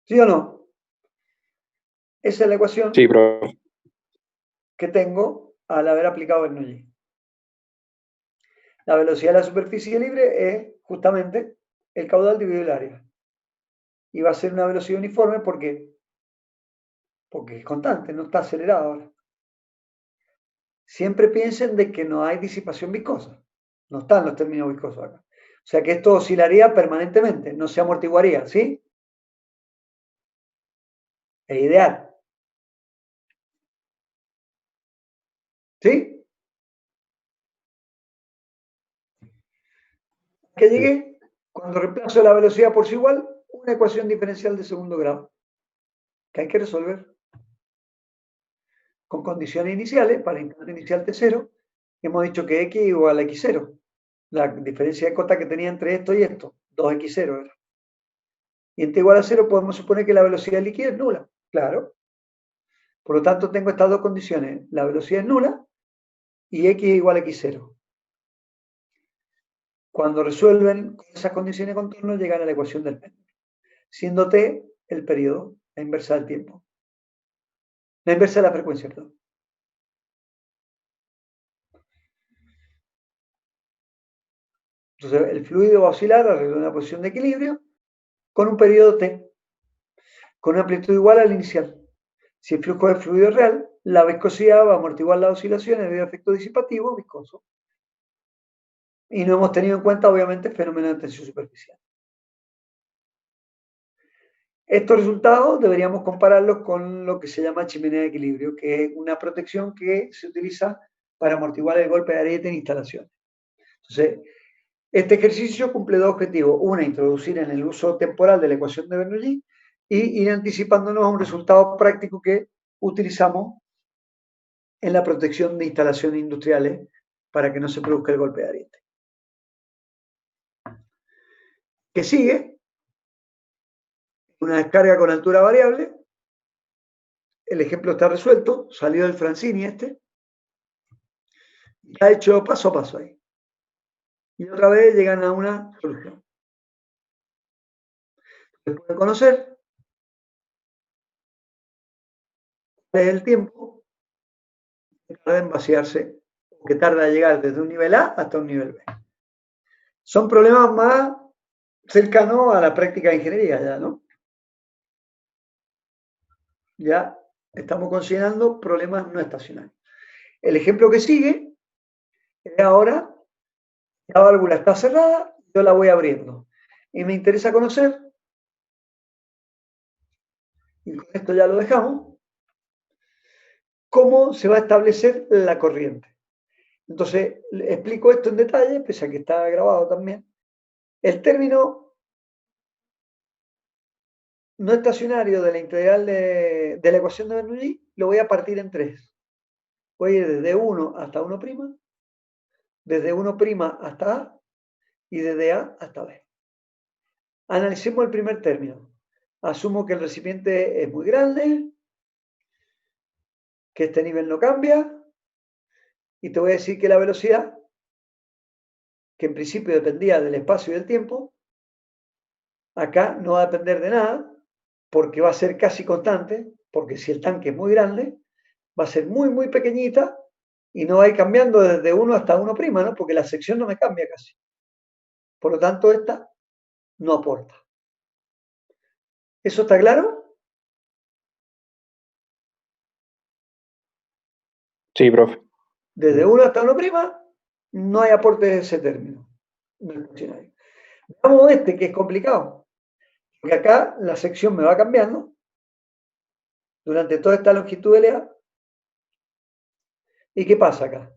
¿Sí o no? Esa es la ecuación Sí, profe. que tengo al haber aplicado Bernoulli. La velocidad de la superficie libre es justamente el caudal dividido el área. Y va a ser una velocidad uniforme porque es constante, no está acelerado ahora. Siempre piensen de que no hay disipación viscosa. No están los términos viscosos acá. O sea que esto oscilaría permanentemente, no se amortiguaría, ¿sí? Es ideal. ¿Sí? Que llegué, cuando reemplazo la velocidad por su igual, una ecuación diferencial de segundo grado, que hay que resolver con condiciones iniciales. Para el instante inicial T0, hemos dicho que X igual a X0. La diferencia de cota que tenía entre esto y esto, 2X0 era. Y en T igual a 0 podemos suponer que la velocidad líquida es nula. Claro. Por lo tanto, tengo estas dos condiciones. La velocidad es nula y X igual a X0. Cuando resuelven esas condiciones de contorno, llegan a la ecuación del péndulo. Siendo T el periodo, la inversa del tiempo. La inversa de la frecuencia, perdón. Entonces, el fluido va a oscilar alrededor de una posición de equilibrio con un periodo T, con una amplitud igual al inicial. Si el flujo de fluido es real, la viscosidad va a amortiguar las oscilaciones debido a efecto disipativo viscoso. Y no hemos tenido en cuenta, obviamente, fenómenos de tensión superficial. Estos resultados deberíamos compararlos con lo que se llama chimenea de equilibrio, que es una protección que se utiliza para amortiguar el golpe de ariete en instalaciones. Entonces, este ejercicio cumple dos objetivos. Una, introducir en el uso temporal de la ecuación de Bernoulli y ir anticipándonos a un resultado práctico que utilizamos en la protección de instalaciones industriales para que no se produzca el golpe de ariete. ¿Qué sigue? Una descarga con altura variable. El ejemplo está resuelto, salió del Francini este. Está hecho paso a paso ahí. Y otra vez llegan a una solución. Después de conocer cuál es el tiempo que tarda en vaciarse, que tarda en llegar desde un nivel A hasta un nivel B. Son problemas más cercanos a la práctica de ingeniería ya, ¿no? Ya estamos considerando problemas no estacionarios. El ejemplo que sigue es ahora, la válvula está cerrada, yo la voy abriendo. Y me interesa conocer, y con esto ya lo dejamos, cómo se va a establecer la corriente. Entonces, explico esto en detalle, pese a que está grabado también. El término no estacionario de la integral de la ecuación de Bernoulli lo voy a partir en tres. Voy a ir desde 1 hasta 1', desde 1' hasta A y desde A hasta B. Analicemos el primer término. Asumo que el recipiente es muy grande, que este nivel no cambia, y te voy a decir que la velocidad, que en principio dependía del espacio y del tiempo, acá no va a depender de nada, porque va a ser casi constante, porque si el tanque es muy grande, va a ser muy, muy pequeñita y no va a ir cambiando desde 1 hasta 1', ¿no? Porque la sección no me cambia casi. Por lo tanto, esta no aporta. ¿Eso está claro? Sí, profe. Desde 1 hasta 1', no hay aporte de ese término. Veamos este, que es complicado. Porque acá la sección me va cambiando durante toda esta longitud LA. ¿Y qué pasa acá?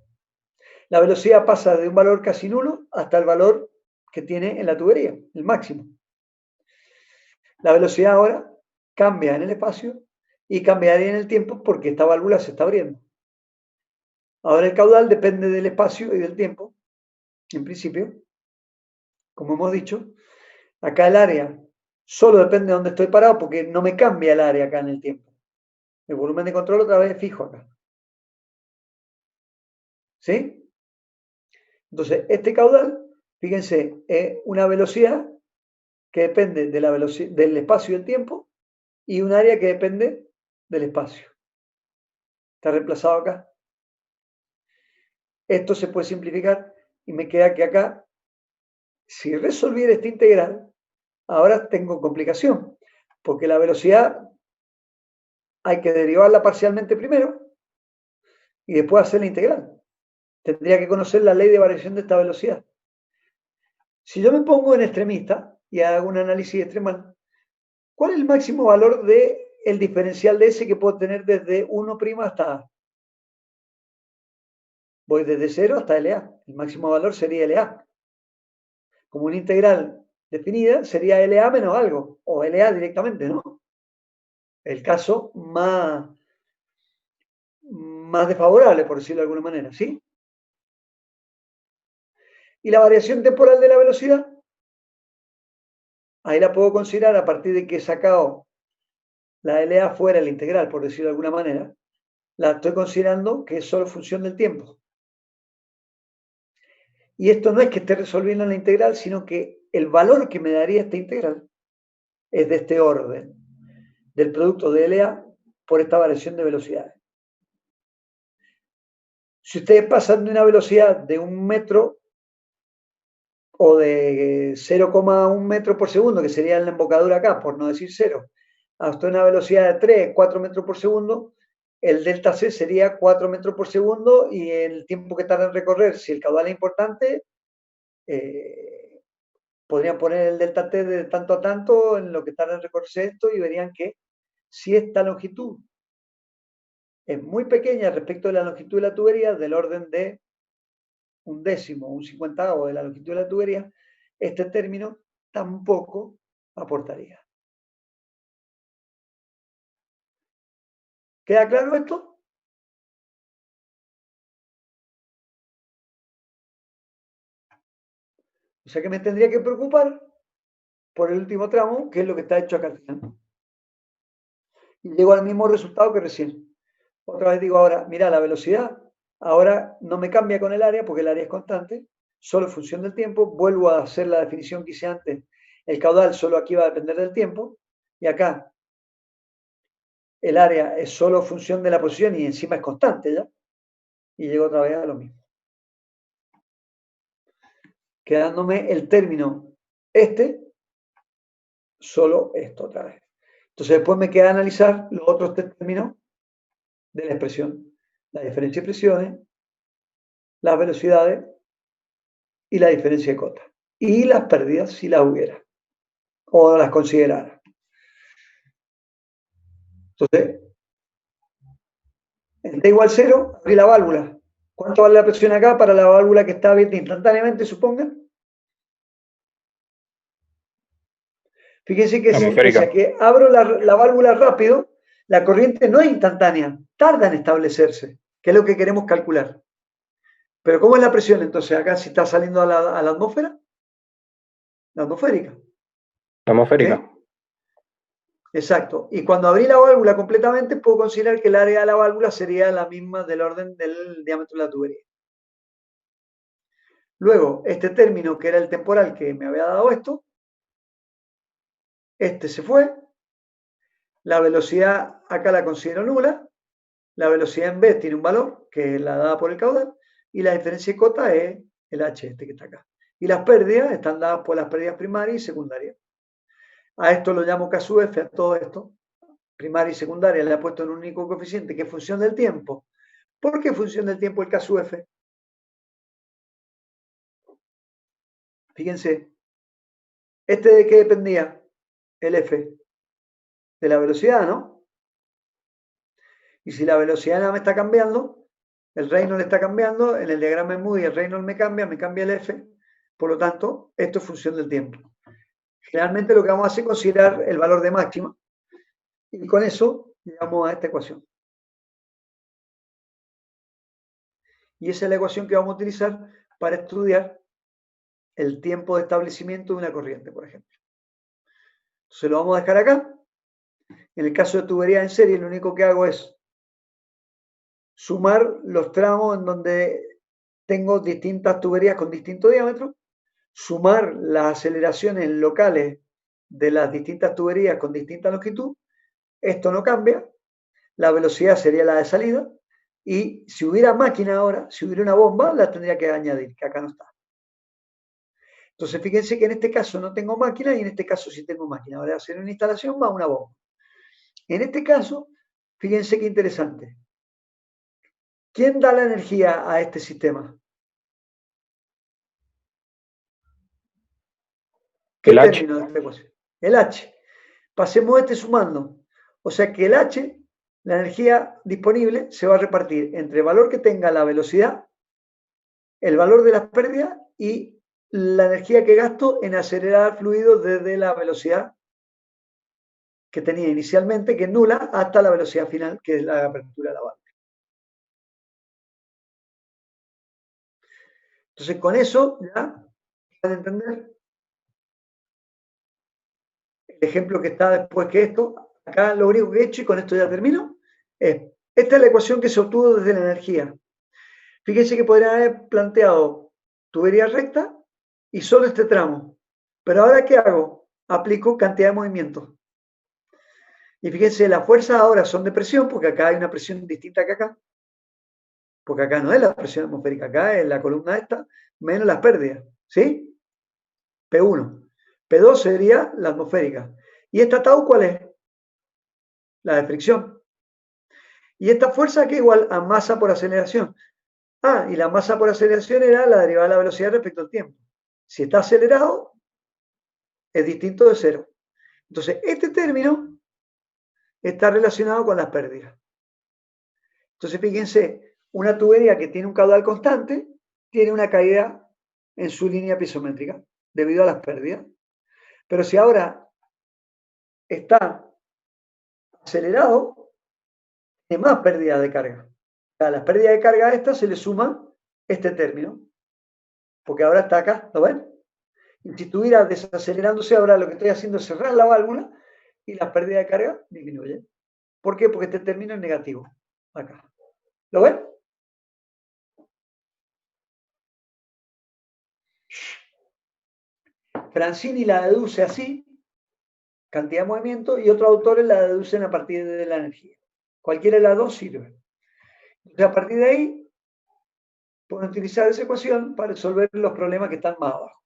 La velocidad pasa de un valor casi nulo hasta el valor que tiene en la tubería, el máximo. La velocidad ahora cambia en el espacio y cambiaría en el tiempo porque esta válvula se está abriendo. Ahora el caudal depende del espacio y del tiempo, en principio. Como hemos dicho, acá el área solo depende de dónde estoy parado porque no me cambia el área acá en el tiempo. El volumen de control otra vez es fijo acá. ¿Sí? Entonces, este caudal, fíjense, es una velocidad que depende de la del espacio y el tiempo y un área que depende del espacio. Está reemplazado acá. Esto se puede simplificar y me queda que acá, si resolviera esta integral, ahora tengo complicación, porque la velocidad hay que derivarla parcialmente primero y después hacer la integral. Tendría que conocer la ley de variación de esta velocidad. Si yo me pongo en extremista y hago un análisis extremal, ¿cuál es el máximo valor del diferencial de S que puedo tener desde 1' hasta A? Voy desde 0 hasta LA. El máximo valor sería LA. Como una integral definida, sería LA menos algo, o LA directamente, ¿no? El caso más desfavorable, por decirlo de alguna manera, ¿sí? Y la variación temporal de la velocidad, ahí la puedo considerar a partir de que he sacado la LA fuera de la integral, por decirlo de alguna manera. La estoy considerando que es solo función del tiempo. Y esto no es que esté resolviendo la integral, sino que el valor que me daría esta integral es de este orden, del producto de LA por esta variación de velocidades. Si ustedes pasan de una velocidad de 1 metro o de 0,1 metros por segundo, que sería la embocadura acá, por no decir 0, hasta una velocidad de 3, 4 metros por segundo, el delta C sería 4 metros por segundo y el tiempo que tarda en recorrer, si el caudal es importante, podrían poner el delta T de tanto a tanto en lo que tarda en recorrerse esto y verían que si esta longitud es muy pequeña respecto de la longitud de la tubería, del orden de 1/10, un 50avo de la longitud de la tubería, este término tampoco aportaría. ¿Queda claro esto? O sea que me tendría que preocupar por el último tramo, que es lo que está hecho acá al final. Y llego al mismo resultado que recién. Otra vez digo ahora, mira, la velocidad ahora no me cambia con el área porque el área es constante, solo en función del tiempo. Vuelvo a hacer la definición que hice antes. El caudal solo aquí va a depender del tiempo. Y acá el área es solo función de la posición y encima es constante ya. Y llego otra vez a lo mismo. Quedándome el término solo esto otra vez. Entonces después me queda analizar los otros tres términos de la expresión. La diferencia de presiones, las velocidades y la diferencia de cota. Y las pérdidas si las hubiera o las considerara. Entonces, En T igual 0, abrí la válvula. ¿Cuánto vale la presión acá para la válvula que está abierta instantáneamente, supongan? Fíjense que pese a que abro la válvula rápido, la corriente no es instantánea, tarda en establecerse, que es lo que queremos calcular. Pero ¿cómo es la presión entonces acá si está saliendo a la atmósfera? La atmosférica. La atmosférica. ¿Sí? Exacto. Y cuando abrí la válvula completamente, puedo considerar que el área de la válvula sería la misma del orden del diámetro de la tubería. Luego, este término, que era el temporal que me había dado esto, este se fue. La velocidad acá la considero nula. La velocidad en B tiene un valor, que es la dada por el caudal, y la diferencia de cota es el H este que está acá. Y las pérdidas están dadas por las pérdidas primarias y secundarias. A esto lo llamo K sub F, a todo esto. Primaria y secundaria le he puesto en un único coeficiente que es función del tiempo. ¿Por qué función del tiempo el K sub F? Fíjense, ¿este de qué dependía? El F. De la velocidad, ¿no? Y si la velocidad nada me está cambiando, el Reynolds está cambiando, en el diagrama de Moody el Reynolds me cambia el F, por lo tanto, esto es función del tiempo. Generalmente lo que vamos a hacer es considerar el valor de máxima, y con eso llegamos a esta ecuación. Y esa es la ecuación que vamos a utilizar para estudiar el tiempo de establecimiento de una corriente, por ejemplo. Entonces lo vamos a dejar acá. En el caso de tubería en serie, lo único que hago es sumar los tramos en donde tengo distintas tuberías con distinto diámetro, sumar las aceleraciones locales de las distintas tuberías con distinta longitud. Esto no cambia. La velocidad sería la de salida. Y si hubiera máquina ahora, si hubiera una bomba, la tendría que añadir, que acá no está. Entonces, fíjense que en este caso no tengo máquina y en este caso sí tengo máquina. Ahora hacer una instalación va una bomba. En este caso, fíjense qué interesante. ¿Quién da la energía a este sistema? ¿Qué término de esta ecuación? El H. Pasemos este sumando. O sea que el H, la energía disponible, se va a repartir entre el valor que tenga la velocidad, el valor de las pérdidas y la energía que gasto en acelerar el fluido desde la velocidad que tenía inicialmente, que es nula, hasta la velocidad final, que es la apertura de la válvula. Entonces, con eso ya pueden entender el ejemplo que está después que esto. Acá lo único que he hecho, y con esto ya termino, es, esta es la ecuación que se obtuvo desde la energía. Fíjense que podrían haber planteado tubería recta y solo este tramo. Pero ahora, ¿qué hago? Aplico cantidad de movimiento. Y fíjense, las fuerzas ahora son de presión, porque acá hay una presión distinta que acá. Porque acá no es la presión atmosférica, acá es la columna esta, menos las pérdidas. ¿Sí? P1. P2 sería la atmosférica. ¿Y esta tau cuál es? La de fricción. ¿Y esta fuerza qué igual a masa por aceleración? Ah, y la masa por aceleración era la derivada de la velocidad respecto al tiempo. Si está acelerado, es distinto de cero. Entonces, este término está relacionado con las pérdidas. Entonces, fíjense, una tubería que tiene un caudal constante tiene una caída en su línea pisométrica debido a las pérdidas. Pero si ahora está acelerado, tiene más pérdida de carga. A las pérdidas de carga a esta se le suma este término, porque ahora está acá, ¿lo ven? Y si estuviera desacelerándose, ahora lo que estoy haciendo es cerrar la válvula y las pérdidas de carga disminuyen. ¿Por qué? Porque este término es negativo, acá. ¿Lo ven? Francini la deduce así, cantidad de movimiento, y otros autores la deducen a partir de la energía. Cualquiera de las dos sirve. Entonces, a partir de ahí, pueden utilizar esa ecuación para resolver los problemas que están más abajo.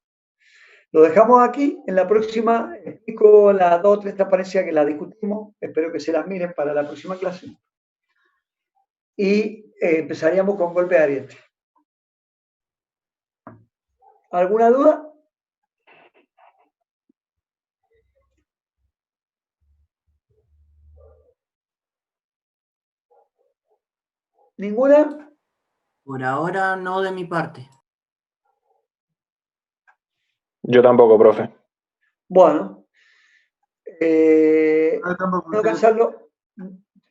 Lo dejamos aquí. En la próxima explico las dos o tres transparencias que las discutimos. Espero que se las miren para la próxima clase. Y empezaríamos con golpe de ariete. ¿Alguna duda? ¿Ninguna? Por ahora no de mi parte. Yo tampoco, profe. Bueno. Tampoco No sé. cansarlo.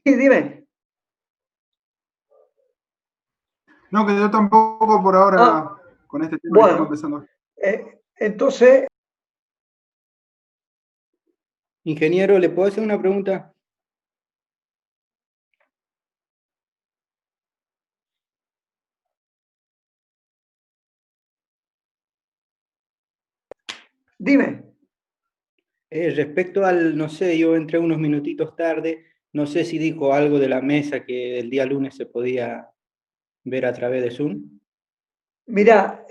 Sí, dime. No, que yo tampoco por ahora Ah, con este tema que estamos bueno. empezando. Entonces, Ingeniero, ¿le puedo hacer una pregunta? dime. Respecto al, no sé, yo entré unos minutitos tarde, no sé si dijo algo de la mesa que el día lunes se podía ver a través de Zoom. Mira,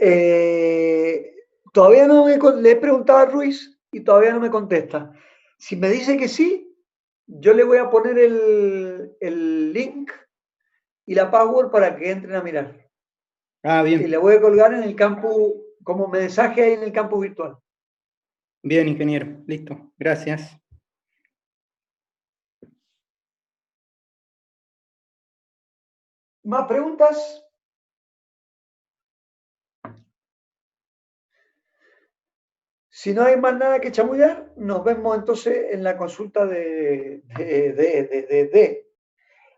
todavía no le he preguntado a Ruiz y todavía no me contesta. Si me dice que sí, yo le voy a poner el link y la password para que entren a mirar. Ah, Y bien. le voy a colgar en el campo, como mensaje ahí en el campo virtual. Bien, ingeniero. Listo. Gracias. ¿Más preguntas? Si no hay más nada que chamullar, nos vemos entonces en la consulta de.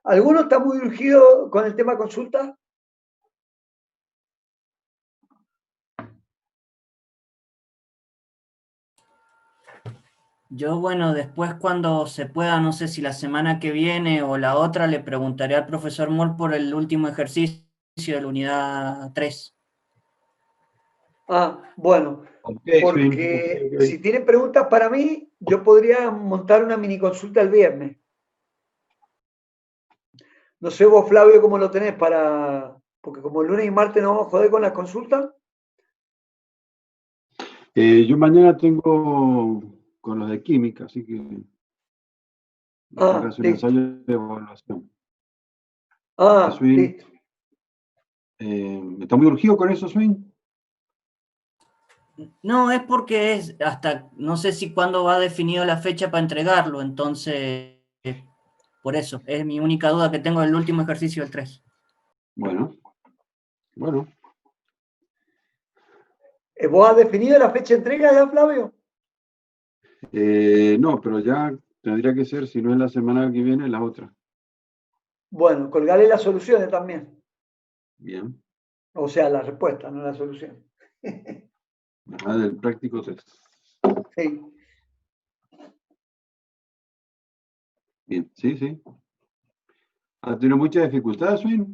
¿Alguno está muy urgido con el tema consulta? Yo, bueno, después cuando se pueda, no sé si la semana que viene o la otra, le preguntaré al profesor Moll por el último ejercicio de la unidad 3. Ah, bueno, Ok, porque ok. si tienen preguntas para mí, yo podría montar una mini consulta el viernes. No sé vos, Flavio, cómo lo tenés porque como el lunes y martes nos vamos a joder con las consultas. Yo mañana tengo con los de química, así que tengo que hacer un Listo. ensayo de evaluación. Swing, Listo. ¿está muy urgido con eso, Swing? No, es porque es hasta, no sé si cuándo va definido la fecha para entregarlo, entonces, por eso, es mi única duda que tengo del último ejercicio del 3. Bueno. ¿Vos has definido la fecha de entrega ya, Flavio? No, pero ya tendría que ser, si no es la semana que viene, la otra. Bueno, colgaré las soluciones también. Bien. O sea, la respuesta, no la solución. Del práctico test. Sí. Bien, sí. ¿Ha tenido mucha dificultad, Swing?